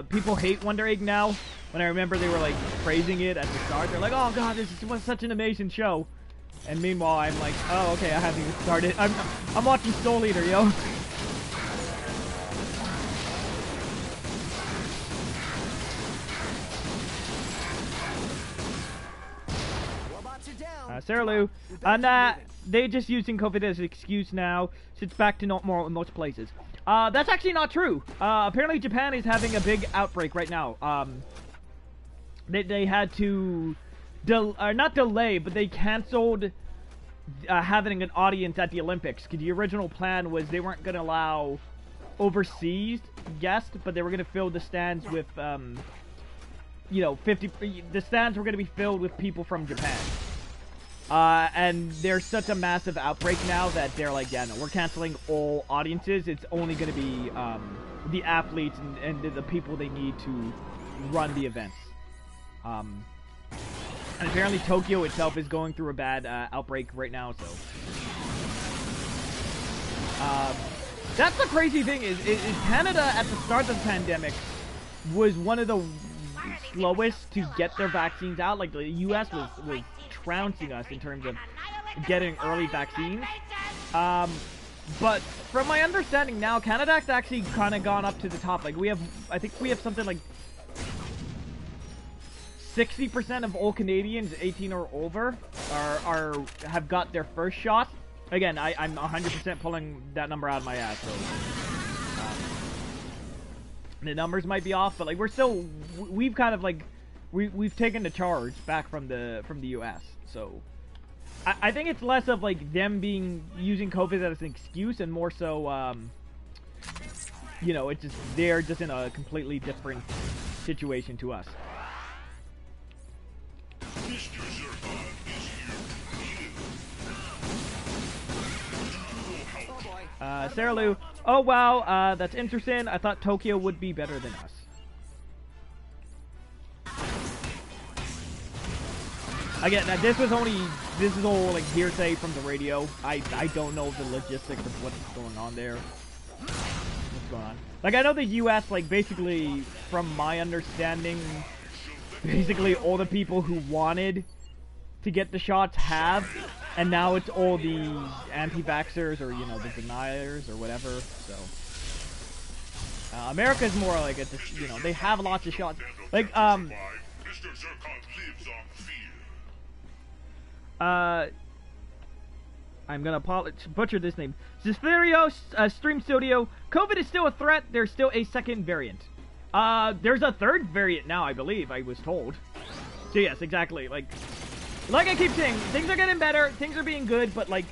People hate Wonder Egg now. When I remember they were like praising it at the start, they're like, "Oh God, this was such an amazing show." And meanwhile, I'm like, "Oh, okay, I haven't even started. I'm watching Soul Leader, yo." Sarah Lou, and they just using COVID as an excuse now. So it's back to normal in most places. That's actually not true. Apparently Japan is having a big outbreak right now. They had to, not delay, but they canceled having an audience at the Olympics. Because the original plan was they weren't going to allow overseas guests, but they were going to fill the stands with, you know, the stands were going to be filled with people from Japan. And there's such a massive outbreak now that they're like, yeah, no, we're canceling all audiences. It's only going to be the athletes and the people they need to run the events. And apparently Tokyo itself is going through a bad outbreak right now, so. That's the crazy thing is Canada at the start of the pandemic was one of the slowest to get their vaccines out. Like the US was trouncing us in terms of getting early vaccines. But from my understanding now, Canada's actually kind of gone up to the top. Like I think we have something like 60% of all Canadians 18 or over have got their first shot. Again, I'm 100% pulling that number out of my ass, so the numbers might be off, but like we've kind of like we've taken the charge back from the US. So I think it's less of like them using COVID as an excuse and more so you know, it's just they're just in a completely different situation to us. Sarah Lou, oh wow, that's interesting. I thought Tokyo would be better than us. Again, this is all like hearsay from the radio. I don't know the logistics of what's going on there. What's going on? Like, I know the US, like, basically, from my understanding, basically all the people who wanted to get the shots have, and now it's all the anti-vaxxers or, you know, the deniers or whatever, so. America's more like, it's just, you know, they have lots of shots. Like, I'm gonna butcher this name. Zephyrio Stream Studio. COVID is still a threat. There's still a second variant. There's a third variant now, I believe. I was told. So yes, exactly. Like, Like I keep saying, things are getting better, things are being good, but like,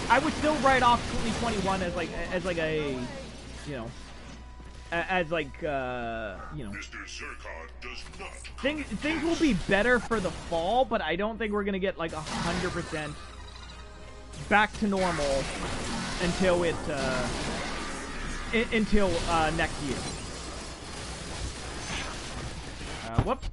I would still write off 2021 as like a, you know, as like, you know, things will be better for the fall, but I don't think we're gonna get like 100% back to normal until until next year. Whoops.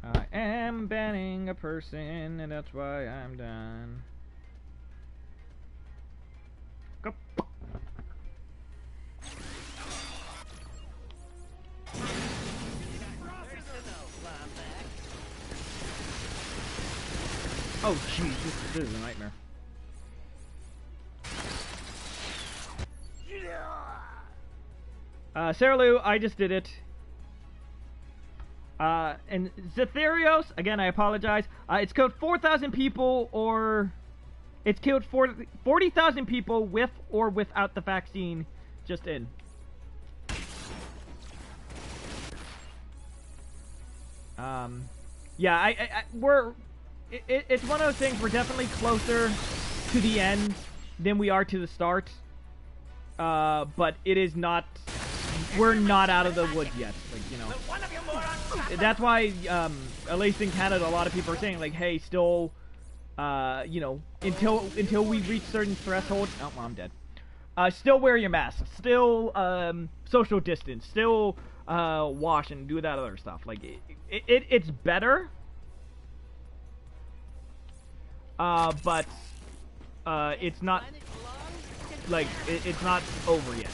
I am banning a person, and that's why I'm done. Go. Oh jeez, this is a nightmare. Sarah Lou, I just did it. And Zetherios, again, I apologize. It's killed 4,000 people, or it's killed 40,000 people with or without the vaccine. Just in. Yeah, it's one of those things. We're definitely closer to the end than we are to the start. But it is not. We're not out of the woods yet. Like, you know. That's why, at least in Canada, a lot of people are saying, like, hey, still, you know, until we reach certain thresholds. Oh, I'm dead. Still wear your mask. Still, social distance. Still, wash and do that other stuff. Like, it's better. But, it's not, like, it's not over yet.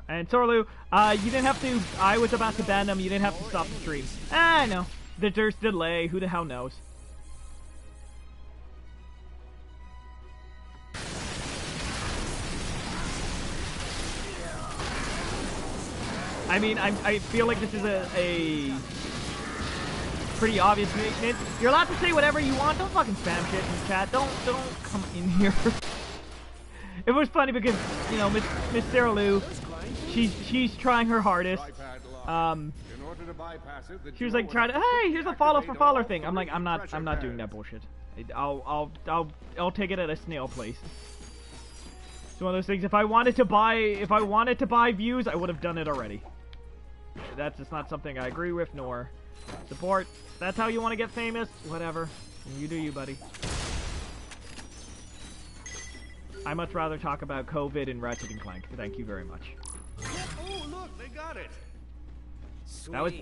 And Sorlu, you didn't have to. I was about to ban them. You didn't have to stop the stream. I know. There's delay. Who the hell knows? I mean, I feel like this is a pretty obvious. You're allowed to say whatever you want. Don't fucking spam shit in the chat. Don't come in here. It was funny because, you know, Miss Sarah Lou, she's trying her hardest. She was like trying to, hey, here's a follow for follower thing. I'm like, I'm not doing that bullshit. I'll take it at a snail pace. It's one of those things. If I wanted to buy views, I would have done it already. That's just not something I agree with nor support. If that's how you want to get famous, whatever. You do you, buddy. I much rather talk about COVID and Ratchet and Clank. Thank you very much. Oh, look, they got it. Sweet. That was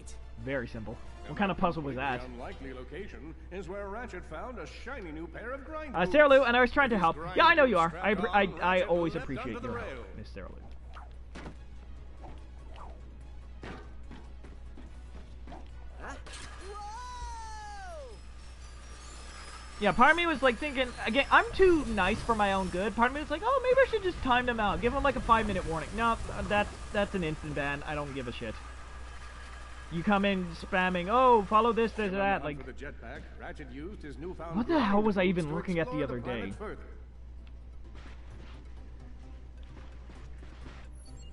very simple. What kind of puzzle was that? Unlikely location is where Ratchet found a shiny new pair of grind boots. Sarah Lou, and I was trying to help. Yeah, I know you are. I always appreciate your help, Miss Sarah Lou. Yeah, part of me was like thinking, again, I'm too nice for my own good. Part of me was like, oh, maybe I should just time them out. Give them like a 5-minute warning. No, that's an instant ban. I don't give a shit. You come in spamming, oh, follow this, that, like... What the hell was I even looking at the other day?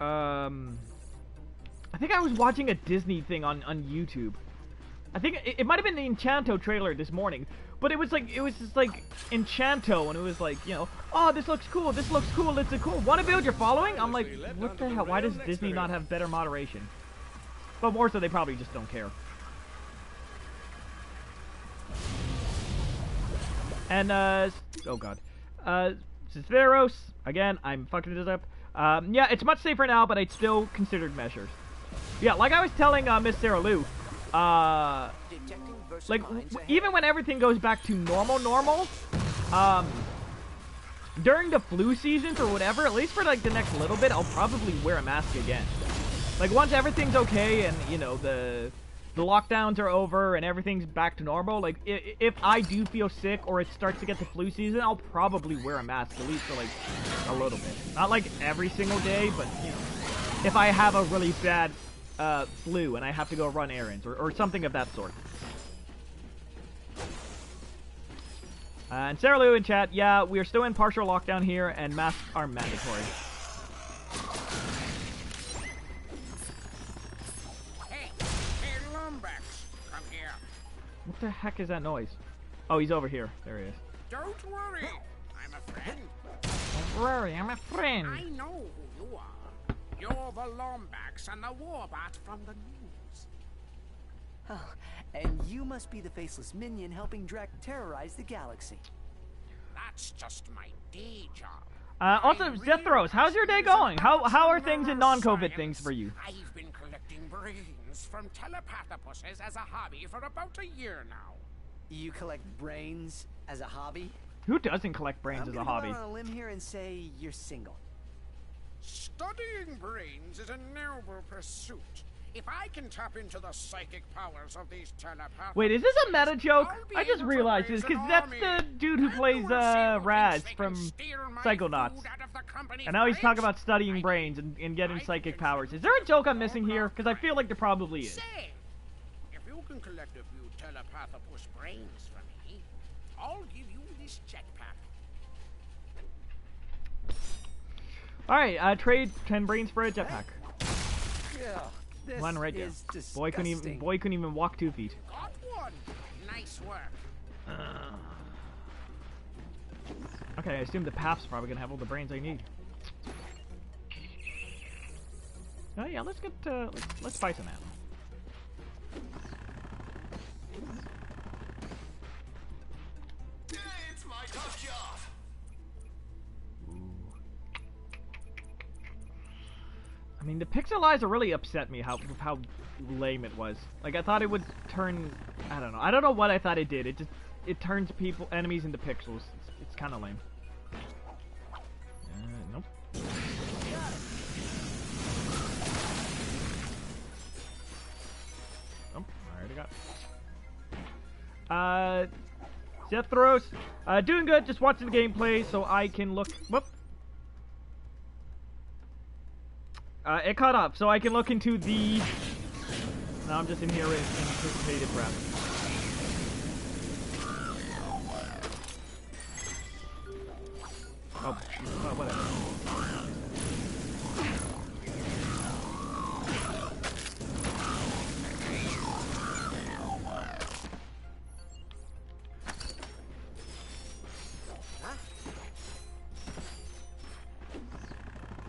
I think I was watching a Disney thing on YouTube. I think it might have been the Enchanto trailer this morning. But it was just like Enchanto, and it was like, you know, oh, this looks cool, it's cool. Want to build your following? I'm like, what the hell? Why does Disney not have better moderation? But more so, they probably just don't care. And, oh god. Zetherios, again, I'm fucking this up. Yeah, it's much safer now, but I'd still considered measures. Yeah, like I was telling, Miss Sarah Lou, like, even when everything goes back to normal, during the flu seasons or whatever, at least for, like, the next little bit, I'll probably wear a mask again. Like, once everything's okay and, you know, the lockdowns are over and everything's back to normal, like, if I do feel sick or it starts to get the flu season, I'll probably wear a mask, at least for, like, a little bit. Not, like, every single day, but, you know. if I have a really bad flu and I have to go run errands or something of that sort. And Sarah Lou in chat, yeah, we are still in partial lockdown here, and masks are mandatory. Hey, Lombax, come here. What the heck is that noise? Oh, he's over here. There he is. Don't worry, I'm a friend. Don't worry, I'm a friend. I know who you are. You're the Lombax and the Warbot from the news. Oh, and you must be the faceless minion helping Drek terrorize the galaxy. That's just my day job. Also, Zethros, how's your day going? How are things in non-COVID things for you? I've been collecting brains from telepathopuses as a hobby for about a year now. You collect brains as a hobby? Who doesn't collect brains as a hobby? I'm gonna go out on a limb here and say you're single. Studying brains is a noble pursuit. If I can tap into the psychic powers of these telepaths... Wait, is this a meta joke? I just realized this, because that's the dude who plays Raz from Psychonauts. And now he's talking about studying brains and getting psychic powers. Is there a joke I'm missing here? Because I feel like there probably is. Say, if you can collect a few telepathopus brains for me, I'll give you this jetpack. Alright, trade 10 brains for a jetpack. Yeah. One right there. Boy couldn't even walk 2 feet. Got one. Nice work. Okay, I assume the path's probably gonna have all the brains I need. Oh yeah, let's get let's buy some ammo. It's my tough job. I mean, the pixelizer really upset me how lame it was. Like, I thought it would turn... I don't know. I don't know what I thought it did. It turns enemies into pixels. It's kind of lame. Nope. Nope. I already got it. Zethros. Doing good. Just watching the gameplay so I can look... Whoop. It caught up, so I can look into the... Now I'm just in here in anticipated breath. Oh, whatever.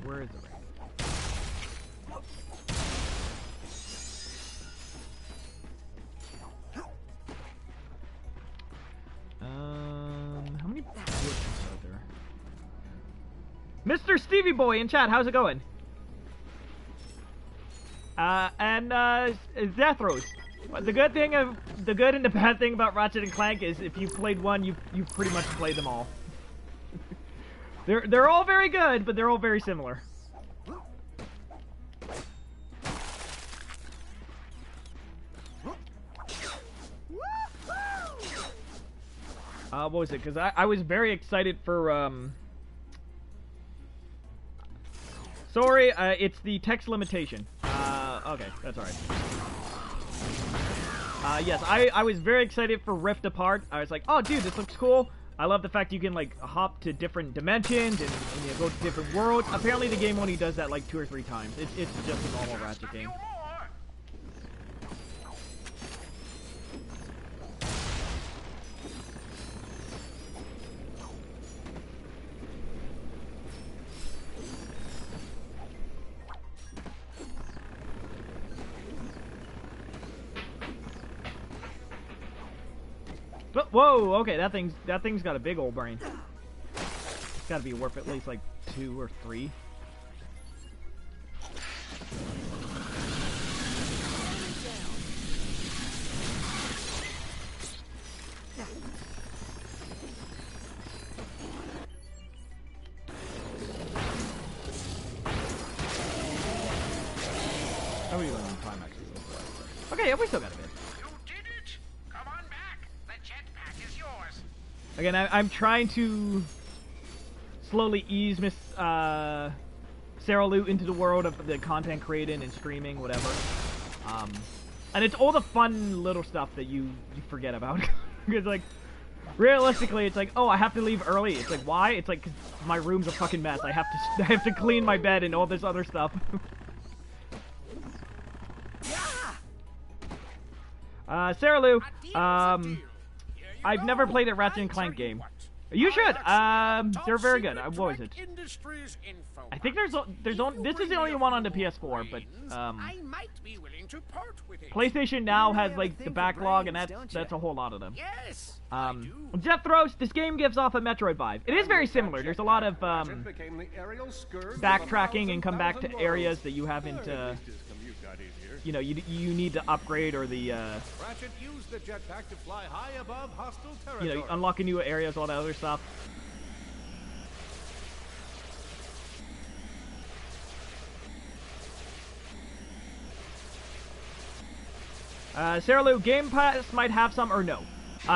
Where is it? How many bullets are there? Mr. Stevie Boy in chat, how's it going? Zethros. The good and the bad thing about Ratchet and Clank is if you played one, you pretty much played them all. They're all very good, but they're all very similar. What was it? Because I was very excited for, Sorry, it's the text limitation. Okay, that's alright. Yes, I was very excited for Rift Apart. I was like, oh, dude, this looks cool. I love the fact you can, like, hop to different dimensions and you know, go to different worlds. Apparently the game only does that, like, 2 or 3 times. It's just a normal Ratchet game. Whoa, okay, that thing's got a big old brain. It's gotta be worth at least like 2 or 3. How are you on climax? Okay, yeah, we still got a bit. Again, I'm trying to slowly ease Sarah Sarah Loot into the world of the content creating and streaming, whatever. And it's all the fun little stuff that you forget about. Because, like, realistically, it's like, oh, I have to leave early. It's like, why? It's like, 'cause my room's a fucking mess. I have to clean my bed and all this other stuff. Sarah Lou, I've never played a Ratchet and Clank game. You should. They're very good. What was it? I think this is the only one on the PS4, but PlayStation Now has like the backlog, and that's a whole lot of them. Jethros, this game gives off a Metroid vibe. It is very similar. There's a lot of backtracking and come back to areas that you haven't. You know, you need to upgrade, or the Ratchet used the jetpack to fly high above hostile territory. you know, unlocking new areas, all that other stuff. Sarah Lou, Game Pass might have some, or no?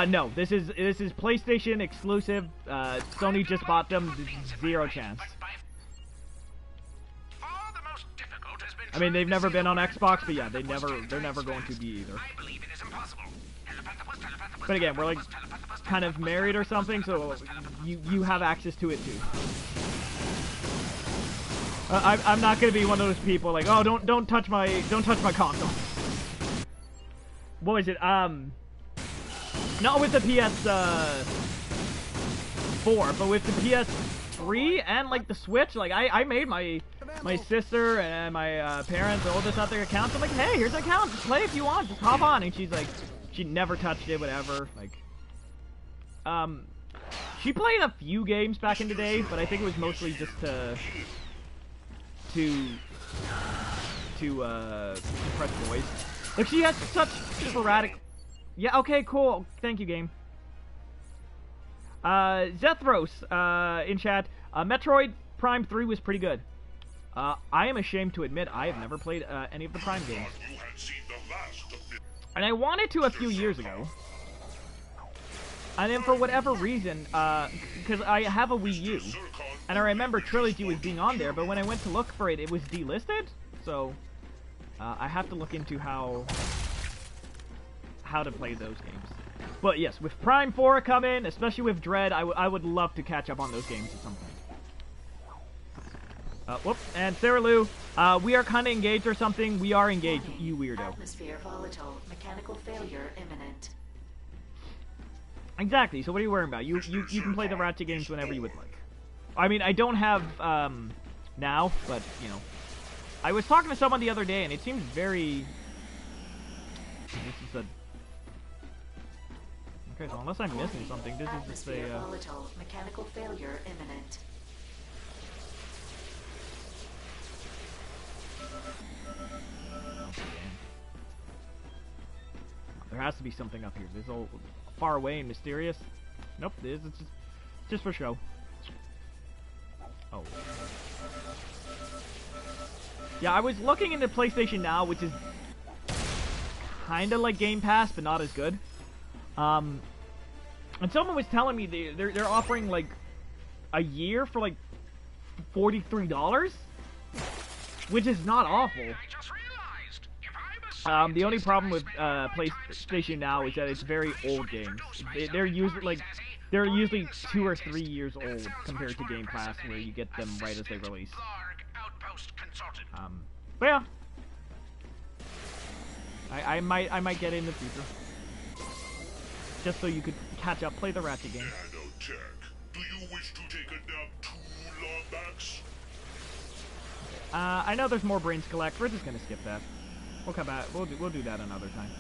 No, this is PlayStation exclusive. Sony just bought them. Zero chance. I mean, they've never been on Xbox, but yeah, they're never going to be either. But again, we're like kind of married or something, so you have access to it too. I'm not gonna be one of those people like, oh, don't touch my console. What was it? Not with the PS4, but with the PS3 and like the Switch. Like I made my sister and my parents all this other accounts. I'm like, hey, here's an account. Just play if you want. Just hop on. And she's like, she never touched it, whatever. Like, she played a few games back in the day, but I think it was mostly just to impress boys. Like, she has such sporadic. Yeah. Okay. Cool. Thank you, game. Zethros in chat. Metroid Prime 3 was pretty good. I am ashamed to admit I have never played any of the Prime games. And I wanted to a few years ago. And then for whatever reason, because I have a Wii U, and I remember Trilogy was being on there, but when I went to look for it, it was delisted. So I have to look into how to play those games. But yes, with Prime 4 coming, especially with Dread, I would love to catch up on those games at some point. Whoop, and Sarah Lou, we are kind of engaged or something. We are engaged, you weirdo. Atmosphere volatile, mechanical failure imminent. Exactly, so what are you worrying about? You can play the Ratchet games whenever you would like. I mean, I don't have, now, but, you know. I was talking to someone the other day, and it seems very... This is a... Okay, so unless I'm missing something, this is just a... volatile, mechanical failure imminent. There has to be something up here. This is all far away and mysterious. Nope, this is just for show. Oh. Yeah, I was looking into PlayStation Now, which is kind of like Game Pass, but not as good. And someone was telling me they're offering like a year for like $43, which is not awful. The only problem with PlayStation Now is that it's very old games. They're usually 2 or 3 years old compared to Game Pass, where you get them right as they release. But yeah, I might get it in the future, just so you could catch up, play the Ratchet game. Check. Do you wish to take a nap too, Lombax? I know there's more brains to collect. We're just gonna skip that. We'll come back. We'll do that another time.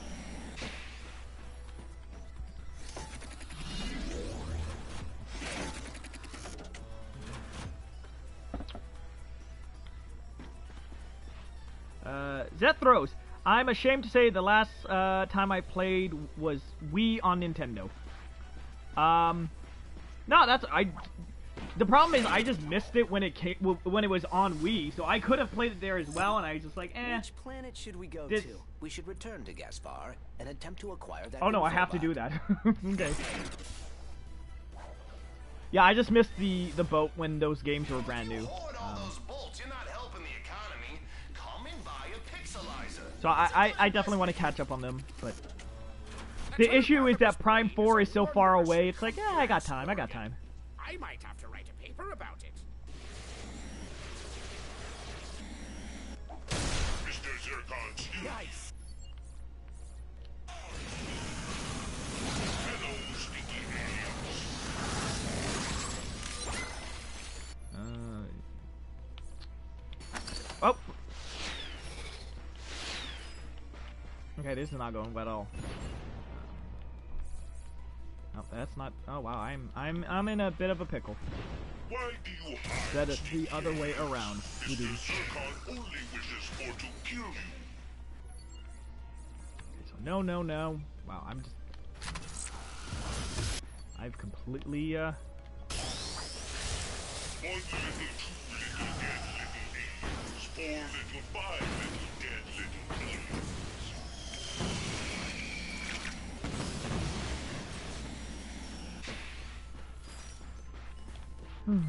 Zethros, I'm ashamed to say the last time I played was Wii on Nintendo. No, the problem is I just missed it when it was on Wii, so I could have played it there as well, and I was just like, eh. Which planet should we go to? We should return to Gaspar and attempt to acquire that. Oh no, I have to do that. Okay. Yeah, I just missed the boat when those games were brand new. So I definitely want to catch up on them, but the issue is that Prime 4 is so far away. It's like, yeah, I got time. I might have to write a paper about it. Mr. Zircon's Yikes. Hello, sneaky aliens. Oh. Okay, this is not going well at all. Oh, that's not. Oh wow, I'm in a bit of a pickle. Why do you hide? That is the other way around. Mr. Zircon only wishes for to kill you. Okay, so no. Wow, I've completely One little, 2 little dead little aliens. 4 little, 5 little dead little aliens. Man,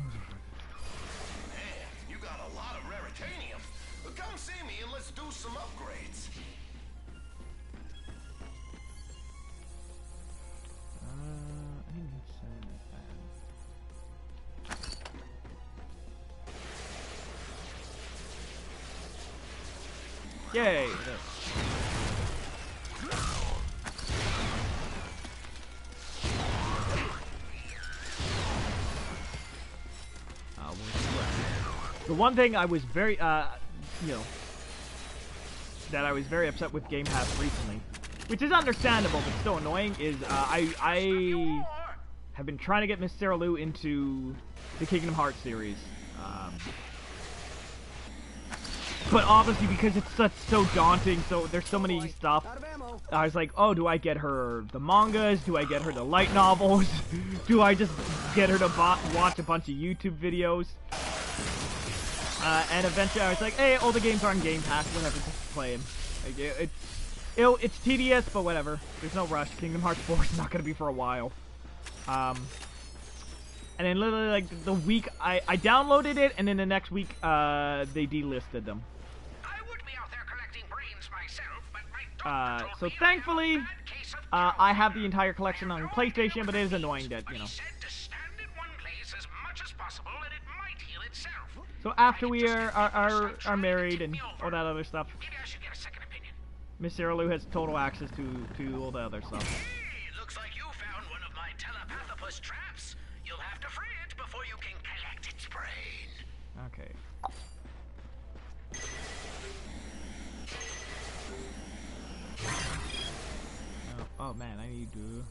you got a lot of raritanium. But come see me and let's do some upgrades. I didn't say that. Yay! The one thing I was very, that I was very upset with Game Pass recently, which is understandable but still annoying, is I have been trying to get Miss Sarah Lou into the Kingdom Hearts series, but obviously because it's so daunting, so there's so many stuff. I was like, oh, do I get her the mangas? Do I get her the light novels? Do I just get her to watch a bunch of YouTube videos? And eventually I was like, hey, all the games are on Game Pass, whatever, just play them. Like, it's tedious, but whatever. There's no rush. Kingdom Hearts 4 is not going to be for a while. And then literally, like, the week I downloaded it, and then the next week, they delisted them. I would be out there collecting brains myself, but my so thankfully, I have the entire collection on PlayStation, but it is annoying that, you know. So after we are married and all that other stuff, Miss Sarah Lou has total access to all the other stuff. Hey, looks like you found one of my telepathopus traps. You'll have to free it before you can collect its brain. Okay. Oh man, I need to.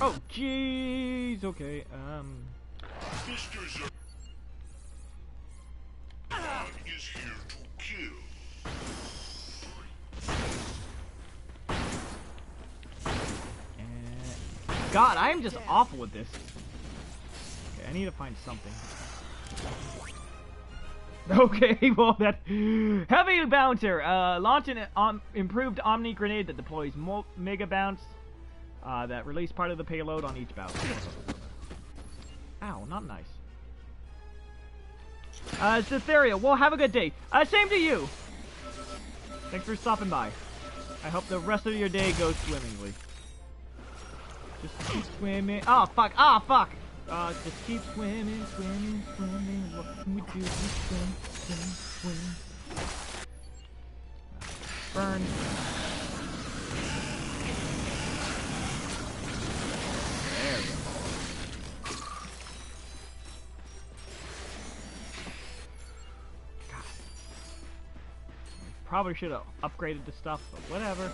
Oh, jeez. Okay. Mr. Zircon is here to kill. God, I am just awful with this. Okay, I need to find something. Okay, well that heavy bouncer. Launch an improved Omni grenade that deploys mega bounce. That release part of the payload on each bounce. Ow, not nice. Cytheria, well, have a good day. Same to you. Thanks for stopping by. I hope the rest of your day goes swimmingly. Just keep swimming. Oh, fuck. Oh, fuck. Just keep swimming, swimming, swimming. What can we do? Swim, swim, swim. Burn. There we go. God. Probably should have upgraded the stuff, but whatever.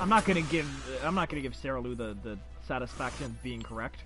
I'm not gonna give Sarah Lou the satisfaction of being correct.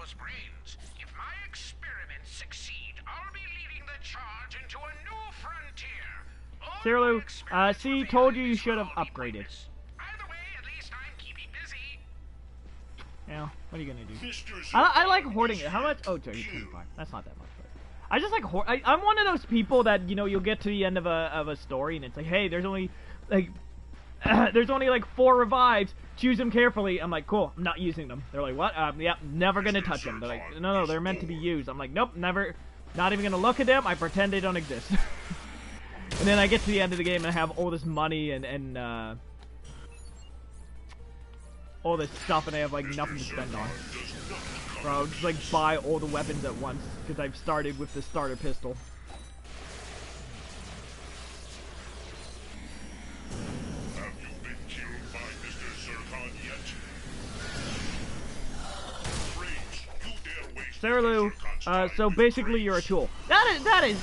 Campus Brains. If my experiments succeed, I'll be leading the charge into a new frontier. Cyrlu, see, told you should have upgraded. Either way, at least I'm keeping busy. Yeah, what are you gonna do? I like hoarding it. How much? Oh, 25. That's not that much. But I just like I'm one of those people that, you know, you'll get to the end of a story and it's like, hey, there's only like there's only like 4 revives. Choose them carefully. I'm like, cool. I'm not using them. They're like, what? Yeah, never gonna touch them. They're like, no, they're meant to be used. I'm like, nope, never. Not even gonna look at them. I pretend they don't exist. And then I get to the end of the game and I have all this money and all this stuff, and I have like nothing to spend on. Bro, I'll just like buy all the weapons at once because I've started with the starter pistol. Have you been killed by Mr. Zircon yet? Rage, you dare waste Cyrlu, so basically you're a tool. That is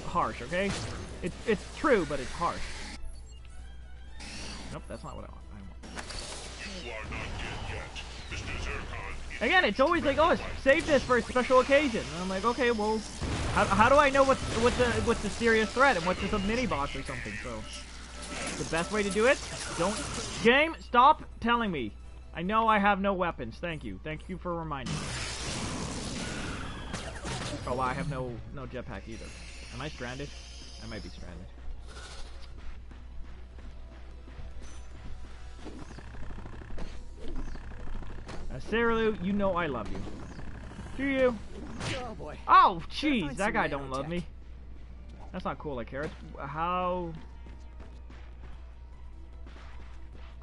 harsh, okay? It's true, but it's harsh. Nope, that's not what I want. You are not dead yet. Mr. Zircon is Again, it's always like, oh, save this for a special occasion. And I'm like, okay, well, how do I know what's the serious threat and what's just a mini boss or something? So the best way to do it, game, stop telling me. I know I have no weapons. Thank you for reminding me. Oh, wow, I have no jetpack either. Am I stranded? I might be stranded. Cyrlu, you know I love you. Do you? Oh boy. Oh, jeez, that guy don't love me. That's not cool, like carrots. How?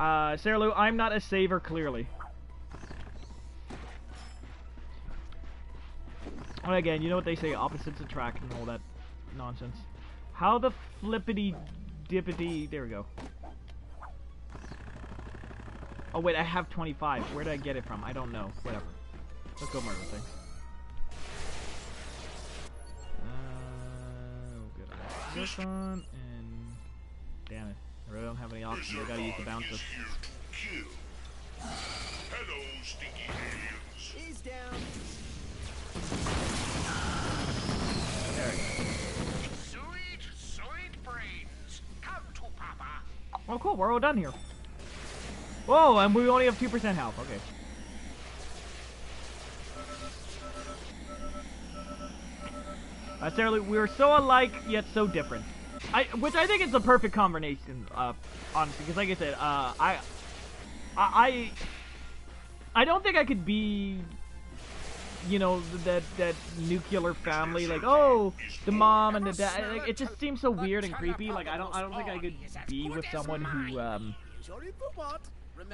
Cyrlu, I'm not a saver, clearly. And again, you know what they say, opposites attract and all that nonsense. How the flippity dippity, there we go. Oh wait, I have 25. Where did I get it from? I don't know. Whatever. Let's go murder things. Good. I have this on, and damn it, I really don't have any options. I gotta use the bouncer. Hello, stinky aliens. He's down. There we go. Sweet brains. Come to Papa. Oh cool, we're all done here. Whoa, and we only have 2% health. Okay. Cyrlu, we are so alike yet so different. Which I think is the perfect combination. Honestly, because like I said, I don't think I could be, you know, that nuclear family. Like, oh, the mom and the dad. Like, it just seems so weird and creepy. Like, I don't think I could be with someone who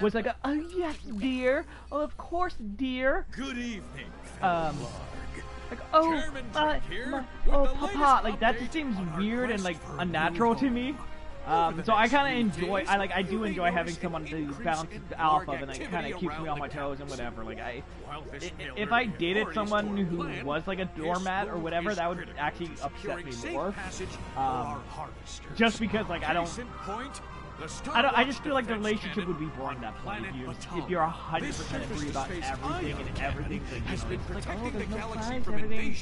was like, oh yes, dear. Oh, of course, dear. Good evening. Like, oh, papa. Like, that just seems weird and like unnatural to me. So I kind of enjoy. I do enjoy having someone to bounce off of, and it kind of keeps me on my toes and whatever. Like if I dated someone who was like a doormat or whatever, that would actually upset me more. Just because like I just feel like the relationship would be boring at that point if you're 100% agree about everything and everything. It's like, oh, there's no plans, everything.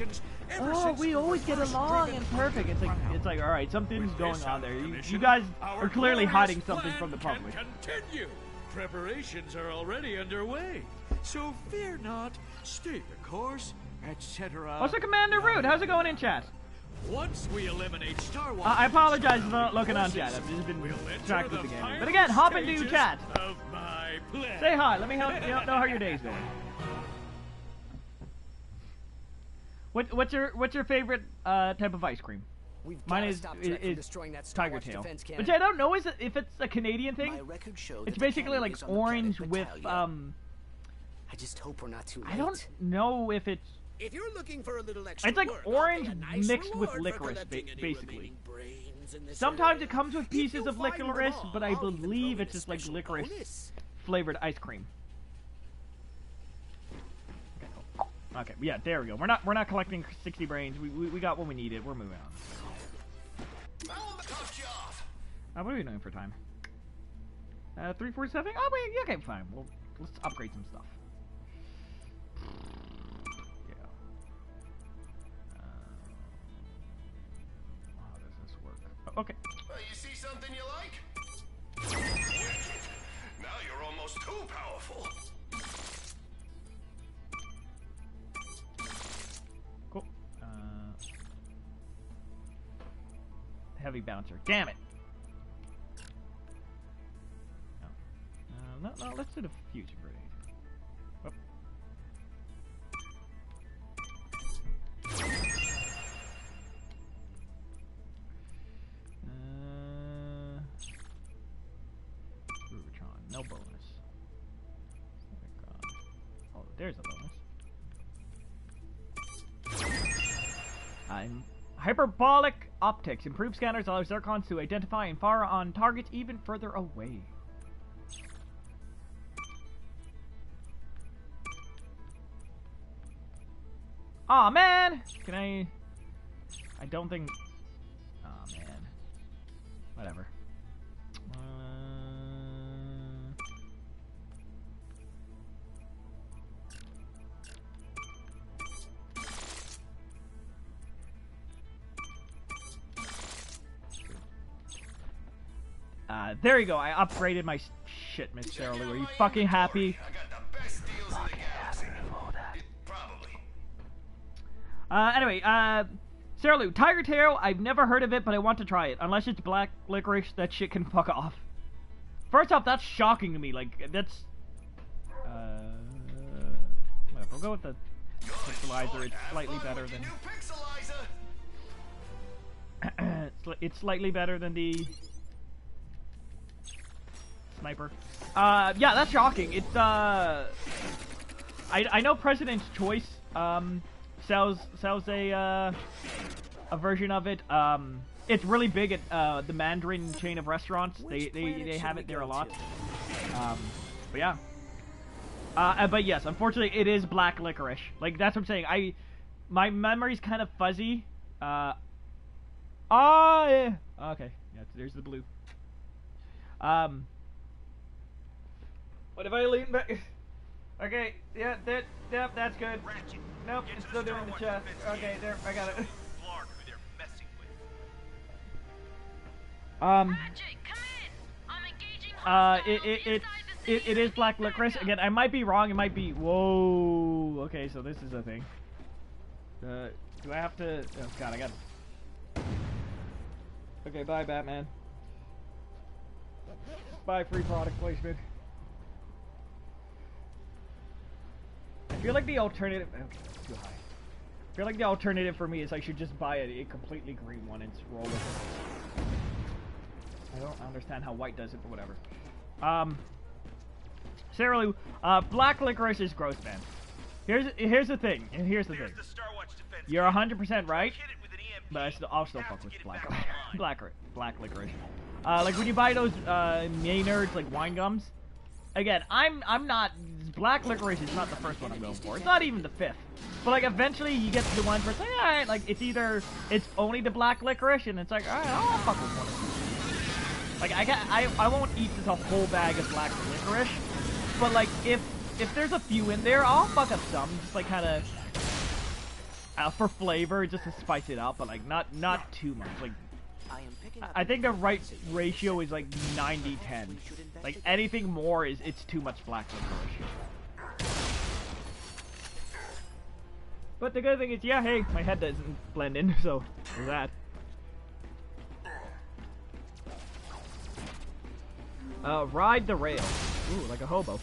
Oh, we always get along and perfect. It's like, all right, something's going on there. You guys are clearly hiding something from the public. Continue. Preparations are already underway, so fear not. Stay the course, etc. Also, Commander Root, how's it going in chat? Once we eliminate Star Wars, I apologize for not looking on chat. I've just been distracted with the game. But again, hop into chat. Say hi. Let me know how your day's going. What's your favorite type of ice cream? Mine is Tiger Tail. Which I don't know if it's a Canadian thing. It's basically like orange with I just hope we're not too late. I don't know if it's. If you're looking for a little extra It's like work, orange nice mixed with licorice, basically. Sometimes it comes with pieces of licorice, but I believe it's just like licorice flavored ice cream. Okay, yeah, there we go. We're not collecting 60 brains. We got what we needed. We're moving on. What are we doing for time? 347. Oh wait, okay, fine. Well, let's upgrade some stuff. too powerful. Cool. Heavy bouncer. Damn it. No, let's do the fusion grenade. Whoop. Rubicon, no bonus. Oh, there's a bonus. Hyperbolic optics. Improved scanners allow Zircons to identify and fire on targets even further away. Aw, oh, man! Can I don't think... Aw, oh, man. Whatever. There you go. I upgraded my shit, Miss Sarah Lou. Are you fucking happy? Anyway, Sarah Lou, Tiger Tail, I've never heard of it, but I want to try it. Unless it's black licorice, that shit can fuck off. First off, that's shocking to me. Like, that's... whatever. We'll go with the pixelizer. It's slightly better than... it's slightly better than the... Sniper. Yeah, that's shocking. It's, I know President's Choice, sells a version of it. It's really big at the Mandarin chain of restaurants. They have it there a lot. But yeah. But yes, unfortunately, it is black licorice. Like, that's what I'm saying. My memory's kind of fuzzy. Yeah. Okay. Yeah, there's the blue. What if I lean back? Okay, yeah, that's good. Ratchet, nope, it's still doing the chest. Okay, there, I got it. Ratchet, come in. I'm engaging it is black licorice. Again, I might be wrong. It might be. Whoa. Okay, so this is a thing. Do I have to? Oh God, I got. Okay, bye, Batman. Bye, free product placement. I feel like the alternative... Okay, that's too high. I feel like the alternative for me is I should just buy a completely green one and roll with it. I don't understand how white does it, but whatever. Sarah Lou, black licorice is gross, man. Here's the thing, and here's the thing. You're 100% right, but I'll still fuck with black licorice. Like when you buy those Maynards, like wine gums. Again, I'm not... Black licorice is not the first one I'm going for. It's not even the fifth. But, like, eventually you get to the ones where it's like, alright, like, it's either... It's only the black licorice, and it's like, alright, I'll fuck with one of them. Like, I won't eat just a whole bag of black licorice. But, like, if there's a few in there, I'll fuck up some. Just, like, kind of... for flavor, just to spice it up. But, like, not too much. Like... I think the right ratio is like 90-10. Like anything more it's too much black licorice. But the good thing is, yeah, hey, my head doesn't blend in, so there's that. Ride the rail. Ooh, like a hobo.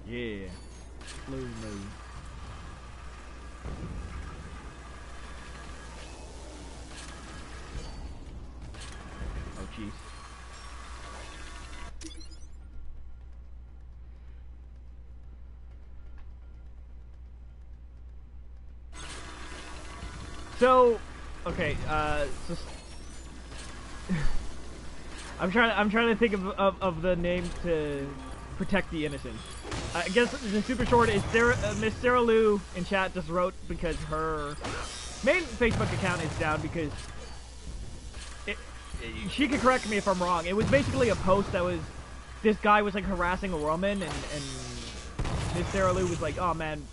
Yeah. Slow move. Oh, jeez. So, okay, so I'm trying to think of the name to protect the innocent. I guess the super short is Miss Sarah Lou in chat just wrote because her main Facebook account is down because she could correct me if I'm wrong. It was basically a post that was this guy was like harassing a woman and Miss Sarah Lou was like, oh man,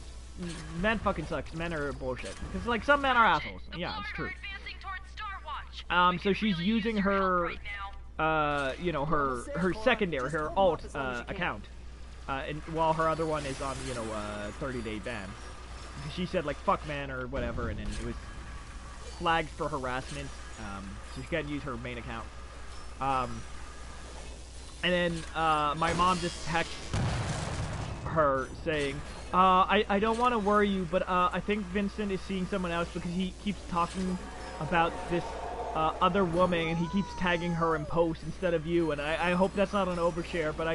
men fucking sucks. Men are bullshit. Because like some men are assholes. Yeah, it's true. So she's using her, you know, her secondary, her alt account, and while her other one is on, you know, 30-day ban. She said like fuck men or whatever, and then it was flagged for harassment. So she can't use her main account. And then my mom just texted her saying, I don't want to worry you, but I think Vincent is seeing someone else because he keeps talking about this other woman and he keeps tagging her in posts instead of you, and I hope that's not an overshare, but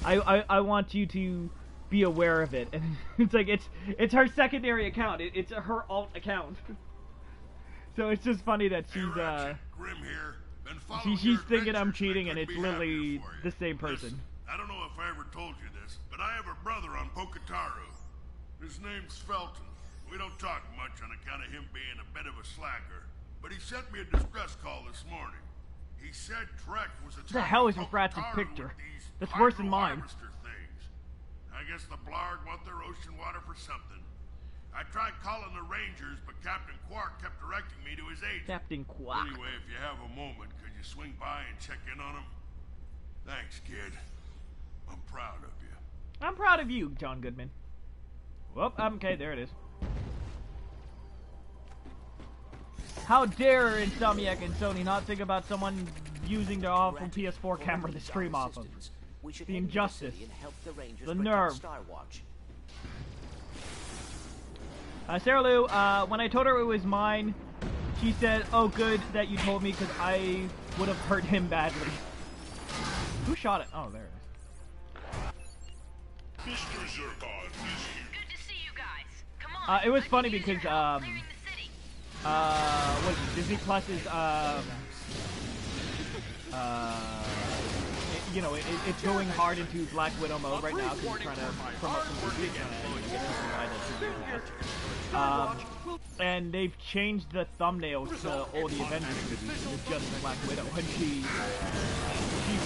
I want you to be aware of it. And it's like it's her secondary account. It's her alt account. So it's just funny that she's Ratchet, Grim here. she's thinking I'm cheating, and it's literally the same person. Listen, I don't know if I ever told you this, but I have a brother on Pocataru. His name's Felton. We don't talk much on account of him being a bit of a slacker, but he sent me a distress call this morning. He said Trek was What the hell is with Ratchet's picture? That's worse than mine. Things. I guess the Blarg want their ocean water for something. I tried calling the Rangers, but Captain Quark kept directing me to his agent. Captain Quark. Anyway, if you have a moment, could you swing by and check in on him? Thanks, kid. I'm proud of you. I'm proud of you, John Goodman. Well, okay, there it is. How dare Insomniac and Sony not think about someone using their awful PS4 camera to stream off of? The injustice. The nerve. Sarah Lou, when I told her it was mine, she said, oh good that you told me because I would have hurt him badly. Who shot it? Oh, there it is. Mr. Zircon is here. Good to see you guys. Come on. It was funny because, what is it? Disney Plus is, you know, it's going hard into Black Widow mode right now because it's trying to promote some movies and they've changed the thumbnails to all the Avengers movies with just Black Widow. And she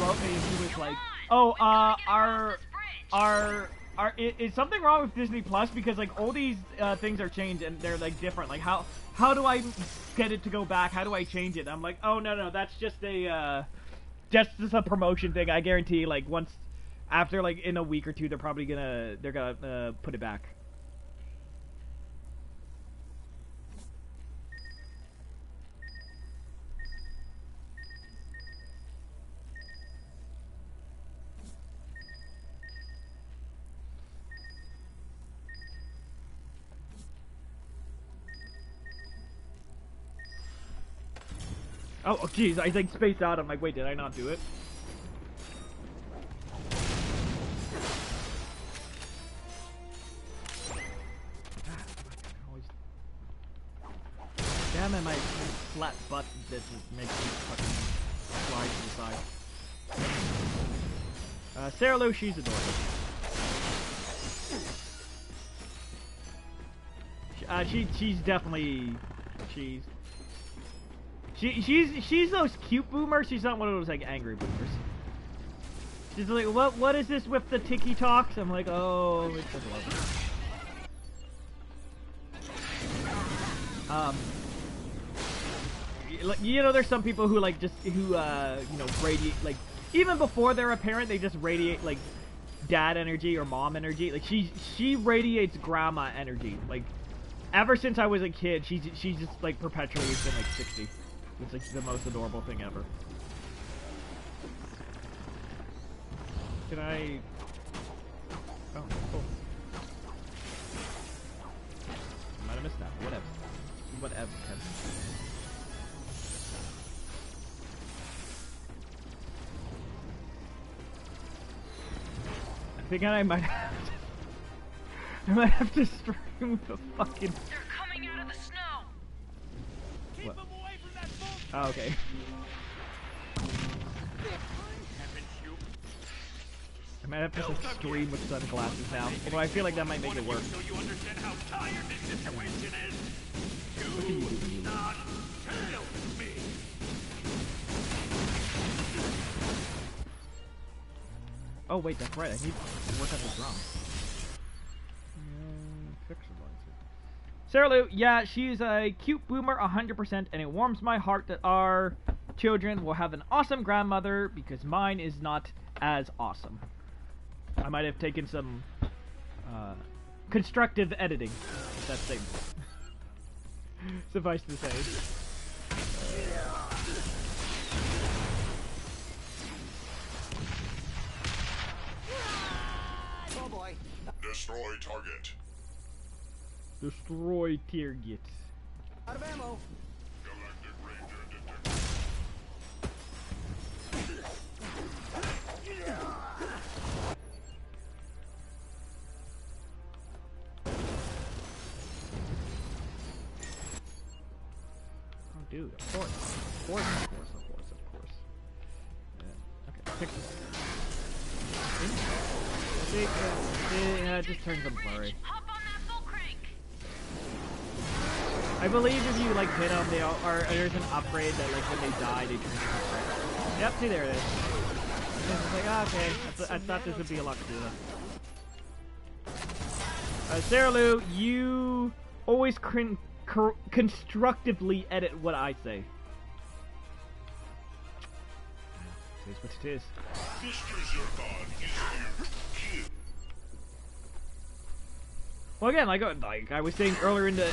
wrote me and she was like, oh, is something wrong with Disney Plus? Because like all these things are changed and they're like different. Like how do I get it to go back? How do I change it? I'm like, oh no, that's just a promotion thing. I guarantee, like once after like in a week or two, they're gonna put it back. Oh, jeez, I like spaced out. I'm like, wait, did I not do it? Damn it, my flat butt that just makes me fucking slide to the side. Sarah Lou, she's adorable. She's definitely, she's those cute boomers. She's not one of those like angry boomers. She's like, what is this with the tiki talks? I'm like, oh, it's adorable. You know, there's some people who like you know, radiate, like even before they're a parent, they just radiate like dad energy or mom energy. Like she radiates grandma energy. Like ever since I was a kid, she's just like perpetually been like 60. It's like the most adorable thing ever. Can I? Oh, cool. Might have missed that. Whatever. Whatever. I think I might have to stream the fucking. They're coming out of the snow. Keep them away from that boat. Oh, okay. I might have to stream with sunglasses now, although I feel like that might make it work. So you understand how tired this situation is. You not tell me. Oh wait, that's right. I need to work on the drum. Fix it. Sarah Lou, yeah, she's a cute boomer 100%, and it warms my heart that our children will have an awesome grandmother, because mine is not as awesome. I might have taken some constructive editing, if that's safe. Suffice to say. Oh boy. Destroy target. Destroy target. Out of ammo. Galactic Ranger detected. Oh, dude, of course. Of course. Yeah. Okay, pick this. Yeah, it just turns them blurry. I believe if you like hit them, they are there's an upgrade that like when they die they turn to upgrade. Yep, see there it is. And it's like, ah, okay, I thought this would be a lot cooler. Sarah Lou, you always constructively edit what I say. It is what it is. Mr. Zircon is here to kill. Well, again, like I was saying earlier in the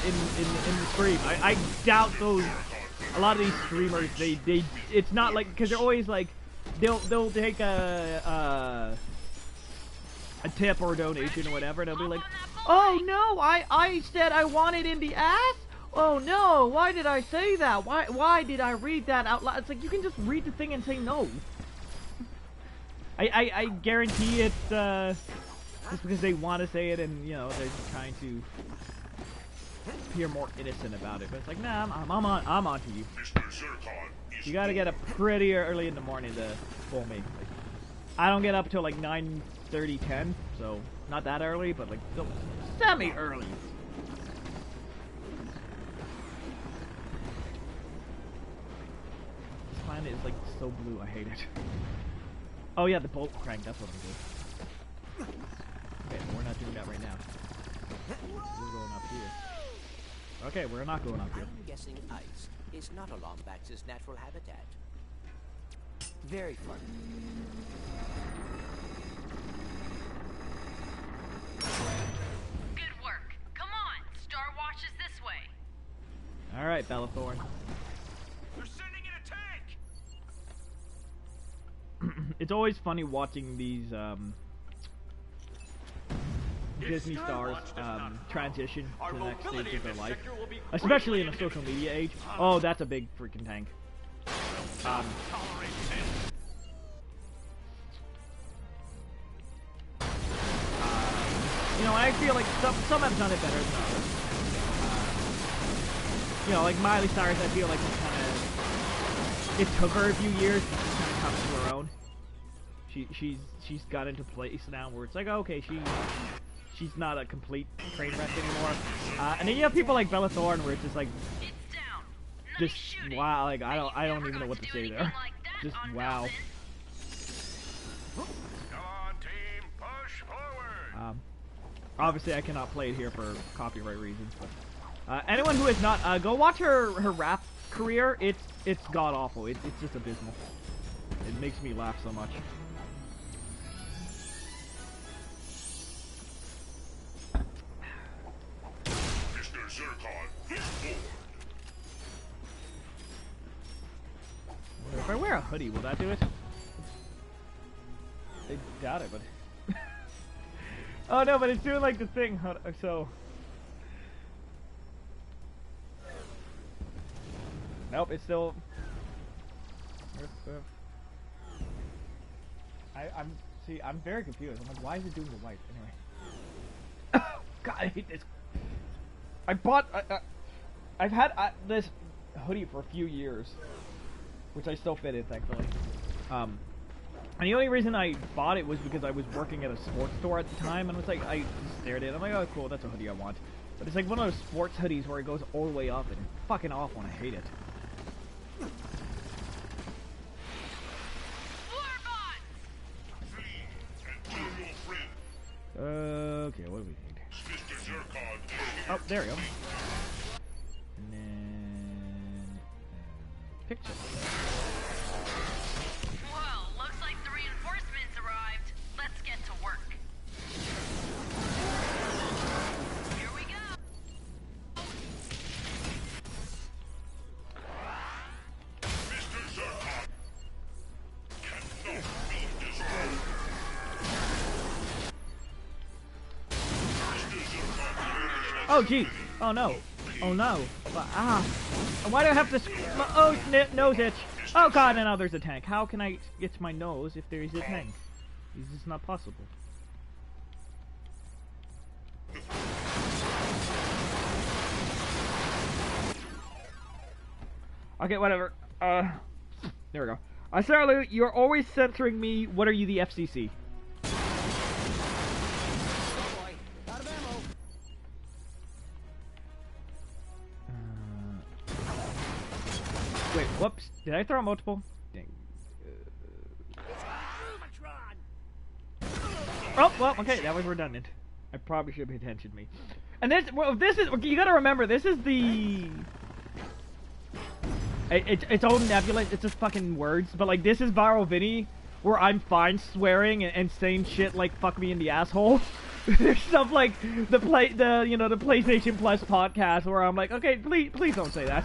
stream, I doubt those. A lot of these streamers, it's not like, because they're always like, they'll take a tip or a donation or whatever, and they'll be like, oh no, I said I wanted in the ass. Oh no, why did I say that? Why did I read that out loud? It's like, you can just read the thing and say no. I guarantee it's just because they want to say it, and you know they're just trying to appear more innocent about it. But it's like, nah, I'm on to you. You gotta get up pretty early in the morning to fool me. Like, I don't get up till like 9:30, 10, so not that early, but like still semi-early. This planet is like so blue, I hate it. Oh yeah, the bolt crank, that's what I'm doing. Okay, we're not doing that right now. We're going up here. Okay, we're not going up here. I'm guessing ice is not a Lombax's natural habitat. Very fun. Good work. Come on, Star Watch is this way. All right, Bellathorn. They're sending in a tank. It's always funny watching these Disney stars transition to the next stage of their life, especially in a social media age. Oh, that's a big freaking tank. You know, I feel like some have done it better than others. You know, like Miley Cyrus, I feel like it took her a few years to kind of come to her own. She's got into place now where it's like, okay, she's not a complete train wreck anymore. And then you have people like Bella Thorne, where it's just like, just wow, like I don't even know what to say there. Just wow. Come on, team, push forward. Obviously I cannot play it here for copyright reasons, but anyone who has not, go watch her rap career. It's god awful. It's just abysmal. It makes me laugh so much. Mr. Zircon is bored. If I wear a hoodie, will that do it? I doubt it, but... Oh no, but it's doing like the thing, so... Nope, it's still... I'm very confused. I'm like, why is it doing the white? Anyway. God, I hate this. I've had this hoodie for a few years, which I still fit in, thankfully. And the only reason I bought it was because I was working at a sports store at the time, and it was like, I stared at it, I'm like, oh cool, that's a hoodie I want. But it's like one of those sports hoodies where it goes all the way up, and it's fucking awful, and I hate it. Okay, what do we need? Oh, there we go. picture. Well, looks like the reinforcements arrived. Let's get to work. Here we go. Oh jeez. Oh no. Oh no. Ah. Why do I have to oh, nose itch. Oh god, and now there's a tank. How can I get to my nose if there is a tank? This is not possible. Okay, whatever. There we go. Sarah Lou, you're always censoring me. What are you, the FCC? Wait, whoops. Did I throw multiple? Dang. Oh, well, okay, that was redundant. I probably should pay attention to me. And this, well, this is, you gotta remember, this is the... It's all nebulous, it's just fucking words, but like, this is Viral Vinnie, where I'm fine swearing and saying shit like, fuck me in the asshole. There's stuff like the PlayStation Plus podcast where I'm like, okay, please don't say that.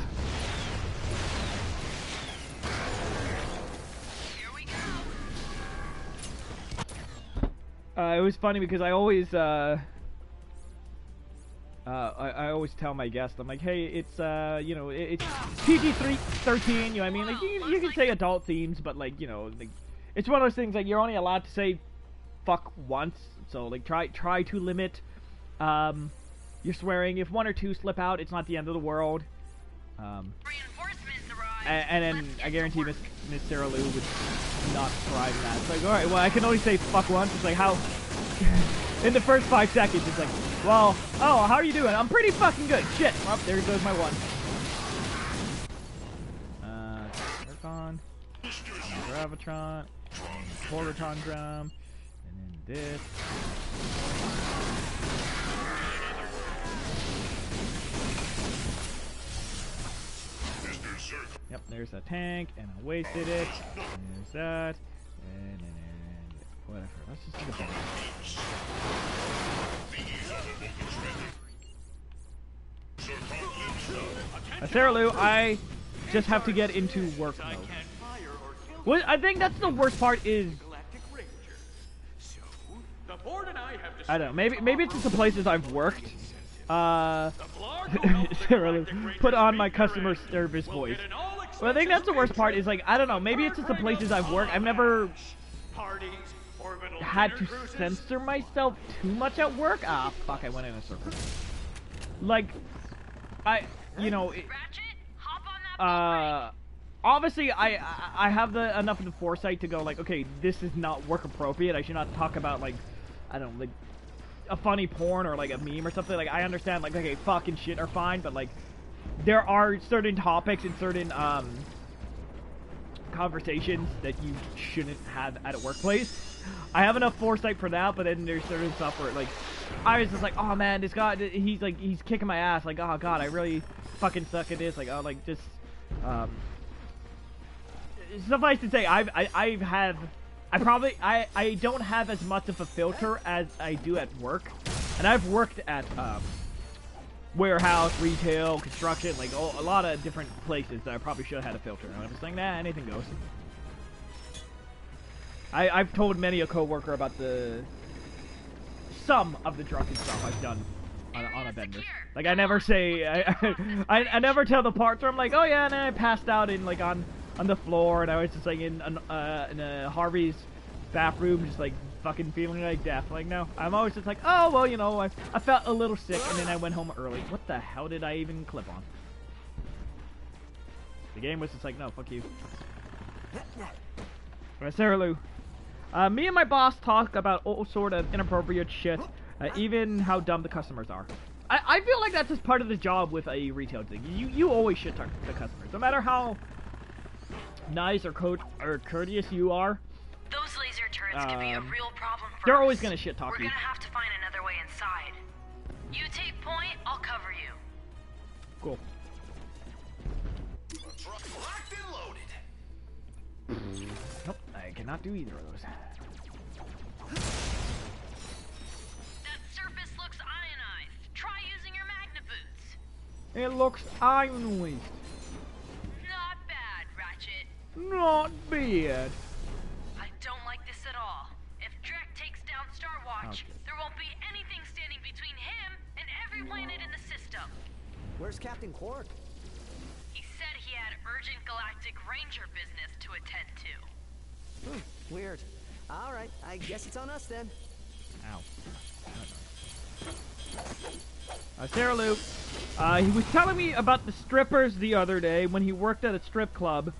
It was funny because I always, I always tell my guests, I'm like, hey, it's, you know, it's PG-13, you know what I mean? Like, you can say adult themes, but, like, you know, like, it's one of those things, like, you're only allowed to say fuck once, so, like, try to limit, your swearing. If one or two slip out, it's not the end of the world. And then I guarantee Miss Sarah Lou would not thrive in that. It's like, alright, well, I can only say fuck once. It's like, how... in the first 5 seconds, it's like, well, oh, how are you doing? I'm pretty fucking good. Shit. Oh, there goes my one. Zircon. Gravitron. Portron drum. And then this. Yep, there's a tank, and I wasted it. And there's that, and whatever. Let's just do the bomb. Sarah Lou, I just have to get into work mode. Well, I think that's the worst part is... I don't know, maybe it's just the places I've worked. Sarah Lou, put on my customer service voice. Well, I think that's the worst part is, like, I don't know, maybe it's just the places I've worked. I've never had to censor myself too much at work. Ah, fuck, I went in a circle. Like, you know, obviously I have enough of the foresight to go, like, okay, this is not work appropriate. I should not talk about, like, I don't know, like, a funny porn or, like, a meme or something. Like, I understand, like, okay, fucking shit are fine, but, like, there are certain topics and certain, conversations that you shouldn't have at a workplace. I have enough foresight for that, but then there's certain stuff where, like, I was just like, oh man, this guy, he's kicking my ass, like, oh god, I really fucking suck at this, like, oh, like, just, suffice to say, I don't have as much of a filter as I do at work, and I've worked at, warehouse, retail, construction, like a lot of different places that I probably should have had a filter. And I'm just like, nah, anything goes. I've told many a coworker about some of the drunken stuff I've done on a bender. Like, I never say, I never tell the parts where I'm like, oh yeah, and then I passed out in, like, on the floor, and I was just like in a Harvey's bathroom, just like fucking feeling like death. Like, no, I'm always just like, oh well, you know, I felt a little sick, and then I went home early. What the hell did I even clip on? The game was just like, no, fuck you. Alright, Sarah Lou. Me and my boss talk about all sort of inappropriate shit, even how dumb the customers are. I feel like that's just part of the job with a retail thing. You always shit talk the customers, no matter how nice or courteous you are. Those laser turrets could be a real problem for They're us. always gonna shit talk you. We're gonna have to find another way inside. You take point, I'll cover you. Cool. Locked and cannot do either of those. That surface looks ionized. Try using your magna boots. It looks ionized. Not bad, Ratchet. Not bad. I don't like this at all. If Drek takes down Starwatch, there won't be anything standing between him and every planet in the system. Where's Captain Quark? He said he had urgent galactic ranger business to attend to. Weird. All right, I guess it's on us then. Ow. Sarah Lou, he was telling me about the strippers the other day when he worked at a strip club.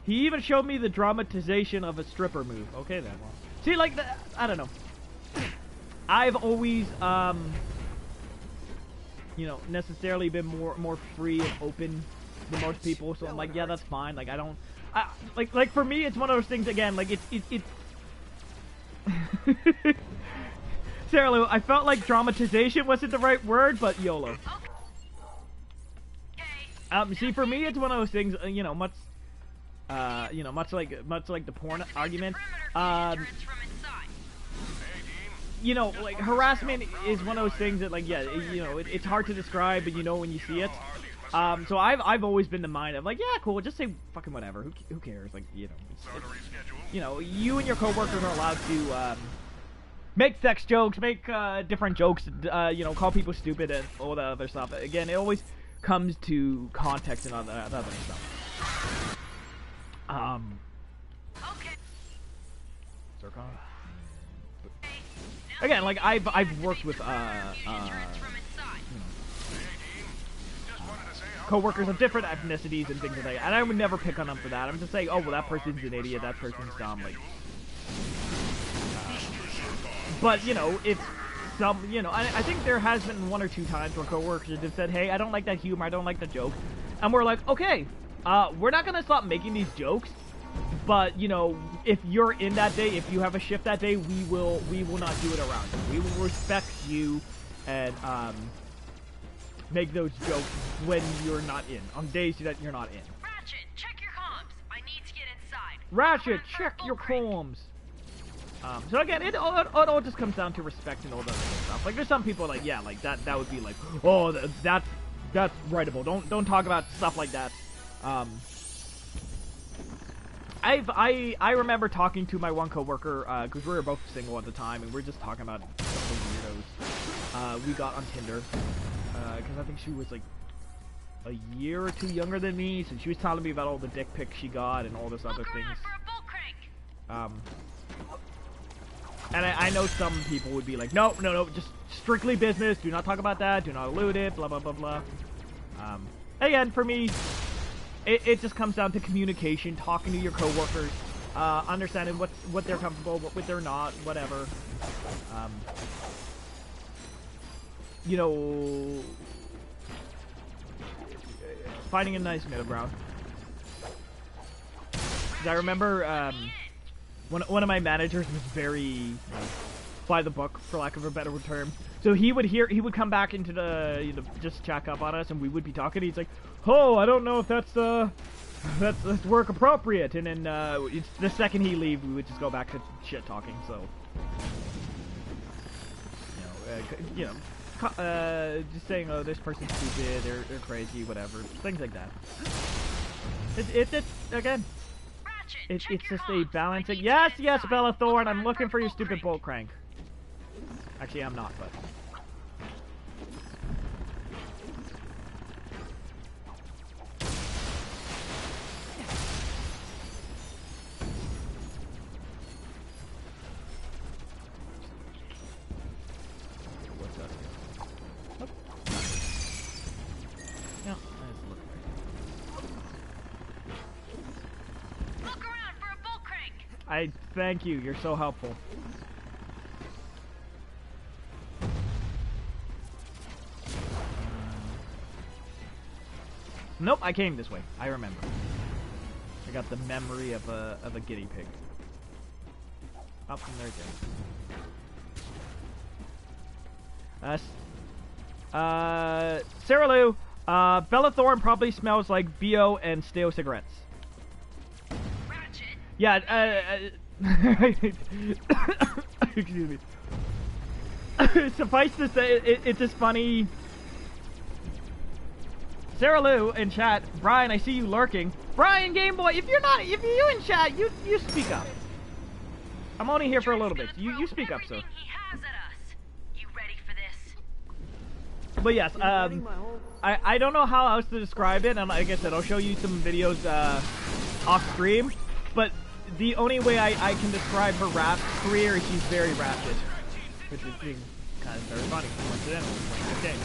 He even showed me the dramatization of a stripper move. Okay then. Well, see, like, I don't know. I've always, you know, necessarily been more free and open than most people, so I'm like, yeah, that's fine. Like, I don't, like for me, it's one of those things. Again, like it's. Sarah Lou, I felt like dramatization wasn't the right word, but YOLO. See, for me, it's one of those things. You know, much like the porn argument. You know, like, harassment is one of those things that, like, yeah, you know, it's hard to describe, but you know when you see it. So I've always been the mind of, like, yeah, cool, just say fucking whatever. Who cares? Like, you know, you know, you and your coworkers are allowed to make sex jokes, make different jokes, you know, call people stupid and all that other stuff. Again, it always comes to context and other stuff. Okay. Zircon? Again, like, I've worked with co-workers of different ethnicities and things like that, and I would never pick on them for that. I'm just saying, oh, well, that person's an idiot, that person's dumb, like. But, you know, it's some, you know, I think there has been one or two times where co-workers have said, hey, I don't like that humor, I don't like the joke, and we're like, okay, we're not gonna stop making these jokes. But, you know, if you're in that day, if you have a shift that day, we will not do it around you. We will respect you and make those jokes when you're not in, on days that you're not in. Ratchet, check your comms. I need to get inside. Ratchet, check your comms. So again, it all just comes down to respect and all that other stuff. Like, there's some people like, yeah, like that would be like, oh, that's writable. Don't talk about stuff like that. I remember talking to my one coworker, because we were both single at the time, and we were just talking about some weirdos we got on Tinder, because I think she was like a year or two younger than me, so she was telling me about all the dick pics she got and all this other things. And I know some people would be like, no, just strictly business, do not talk about that, do not allude it, blah, blah, blah, blah. Again, for me, it just comes down to communication, talking to your coworkers, understanding what they're comfortable, what they're not, whatever. You know, finding a nice middle ground. I remember one of my managers was very by the book, for lack of a better term. So he would come back into the, you know, just check up on us, and we would be talking. He's like, "Oh, I don't know if that's work appropriate." And then it's the second he leave, we would just go back to shit talking. So, just saying, "Oh, this person's stupid, they're crazy, whatever," things like that. It's again. It's just a balancing. Yes, Bella Thorne, I'm looking for your stupid bull crank. Actually, I'm not, but. What's up here? No, let's look. Look around for a bull crank. I thank you. You're so helpful. Nope, I came this way. I remember. I got the memory of a guinea pig. Up and there's it. Sarah Lou, Bella Thorne probably smells like BO and stale cigarettes. Ratchet. Yeah, excuse me. Suffice to say, it's just funny. Sarah Lou in chat. Brian, I see you lurking. Brian Gameboy, if you're in chat, you speak up. I'm only here for a little bit. You speak up, sir. You ready for this? But yes, I don't know how else to describe it, and like I said, I'll show you some videos off stream. But the only way I can describe her rap career is she's very Ratchet, which is kind of very funny. Coincidentally, like this game.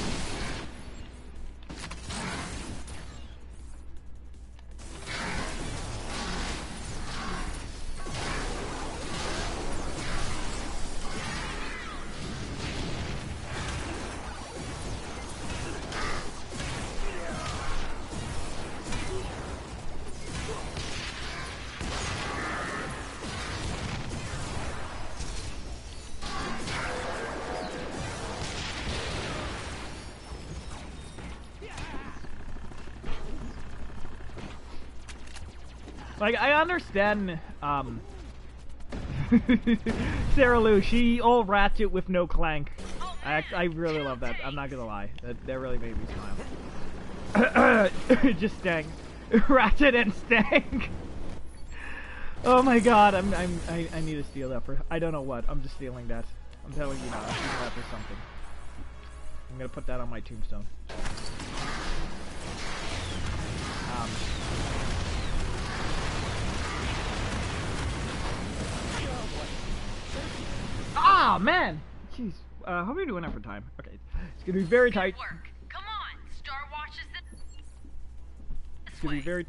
Like, I understand, Sarah Lou, she all Ratchet with no Clank. I really love that. I'm not gonna lie. That really made me smile. Just Stang. Ratchet and Stang. Oh my god, I need to steal that for, I don't know what. I'm just stealing that. I'm telling you now, I'm stealing that for something. I'm gonna put that on my tombstone. Ah, man! Jeez. How are we doing that for time? Okay. It's gonna be very tight. Good work. Come on, Star Watch is It's gonna be very...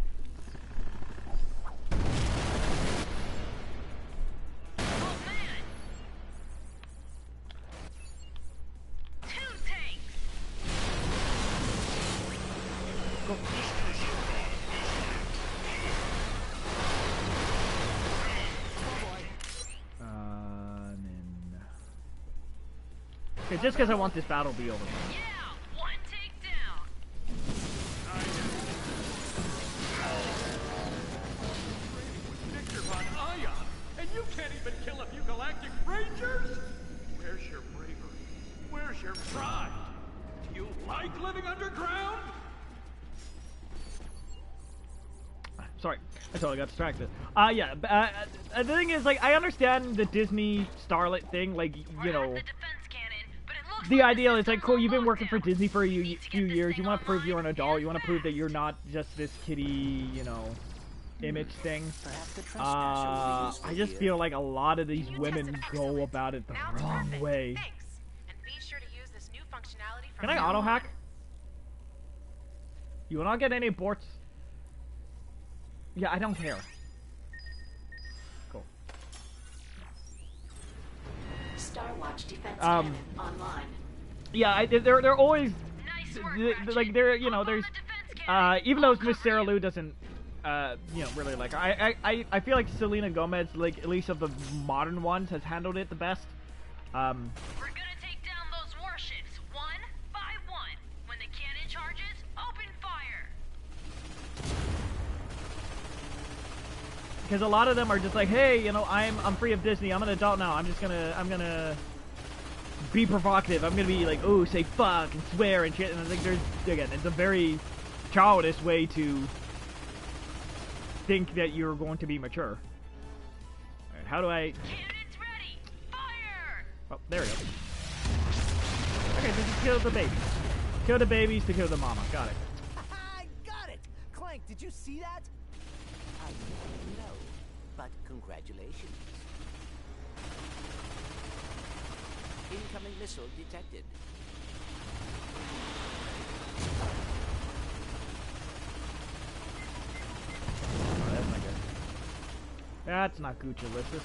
Oh, man! 2 tanks! Go. Okay, just because I want this battle to be over. Yeah, 1 takedown. Victor Von Aya, and you can't even kill a few galactic rangers? Where's your bravery? Where's your pride? Do you like living underground? Sorry, I totally got distracted. Yeah, the thing is, like, I understand the Disney Starlet thing, like, you know, the ideal is like, cool, you've been working for Disney for a few years, you want to prove you're an adult, you want to prove that you're not just this kiddie, you know, image thing. I just feel like a lot of these women go about it the wrong way. Can I auto-hack? You will not get any aborts. Yeah, I don't care. Cool. Star Watch defense cannon online. Yeah, they're always like they're, you know, there's even though Miss Sarah Lou doesn't you know, really like her. I feel like Selena Gomez, like, at least of the modern ones, has handled it the best. We're gonna take down those warships one by one. When the cannon charges, open fire. Because a lot of them are just like, hey, you know, I'm free of Disney. I'm an adult now. I'm gonna be provocative. I'm gonna be like, oh, say fuck and swear and shit. And I think there's, again, it's a very childish way to think that you're going to be mature. Alright, how do I... Cannons ready! Fire! Oh, there we go. Okay, so just kill the babies. Kill the babies to kill the mama. Got it. I got it! Clank, did you see that? I don't know, but congratulations. Incoming missile detected. Oh, that's not good. That's not Gucci Ulysses.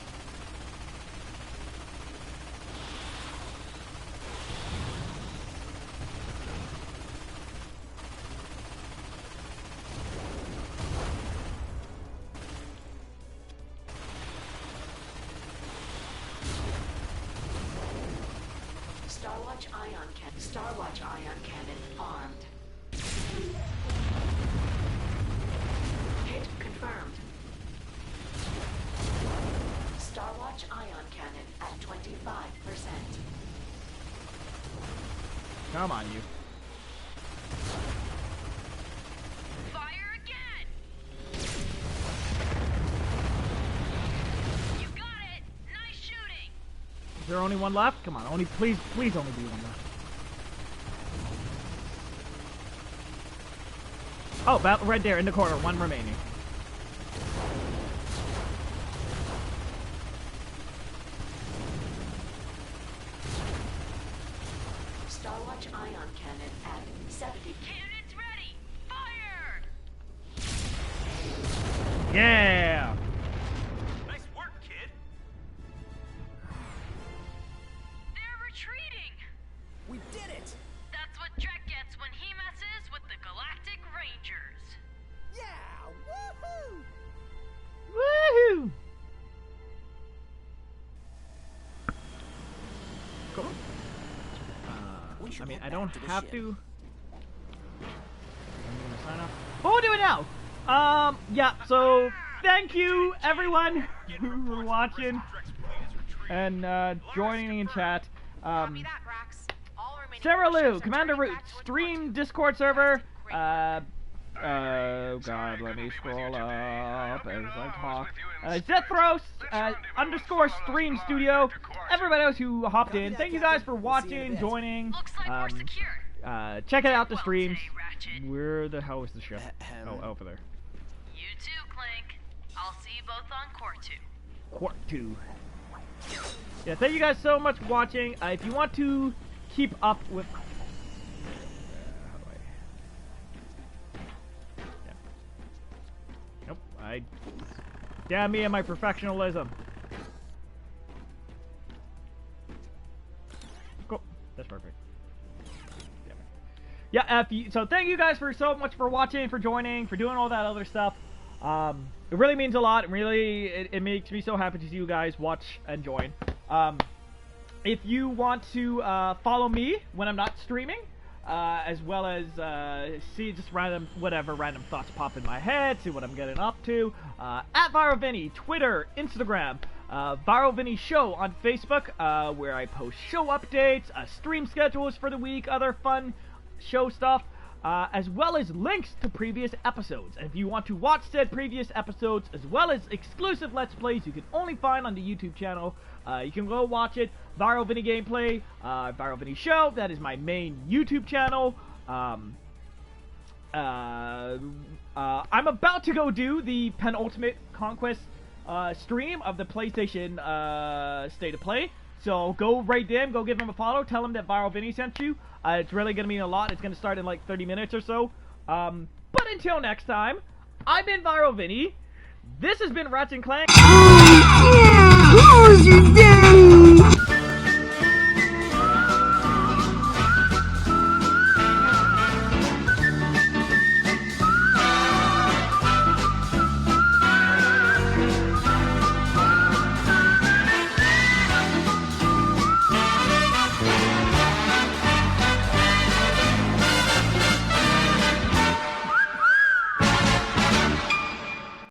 Starwatch ion cannon armed. Hit confirmed. Come on, you. Fire again! You got it! Nice shooting! Is there only one left? Come on, please only be one left. Oh, battle right there in the corner, one remaining. Starwatch ion cannon at 70. Cannons ready! Fire! Yeah! Nice work, kid. They're retreating! We did it! That's what Drek gets when he messes with the Galactic Rangers. Yeah! Woohoo! Woohoo! Cool. I mean, I don't have to. I'm gonna sign off. What we'll do it now. Yeah. So thank you everyone who were watching and joining in chat. Sarah Lou, Commander Root, stream Discord server. Oh God, let me scroll up as I talk. Zethros _ stream studio. Everybody else who hopped in, thank you guys for watching, joining. Check it out the streams. Where the hell is the show? Oh, over there. You too, Clank. I'll see you both on Core 2. Core 2. Yeah, thank you guys so much for watching. If you want to keep up with... Nope, damn me and my perfectionism. Cool. That's perfect. Yeah, so thank you guys so much for watching, for joining, for doing all that other stuff. It really means a lot. It makes me so happy to see you guys watch and join. If you want to follow me when I'm not streaming, as well as see just random thoughts pop in my head, see what I'm getting up to, at Viral Vinnie, Twitter, Instagram, Viral Vinnie Show on Facebook, where I post show updates, stream schedules for the week, other fun show stuff, as well as links to previous episodes. And if you want to watch said previous episodes, as well as exclusive Let's Plays you can only find on the YouTube channel, you can go watch it. Viral Vinnie Gameplay, Viral Vinnie Show, that is my main YouTube channel. I'm about to go do the penultimate Conquest stream of the PlayStation State of Play. So go rate them, go give them a follow, tell them that Viral Vinnie sent you. It's really going to mean a lot. It's going to start in like 30 minutes or so. But until next time, I've been Viral Vinnie. This has been Ratchet and Clank.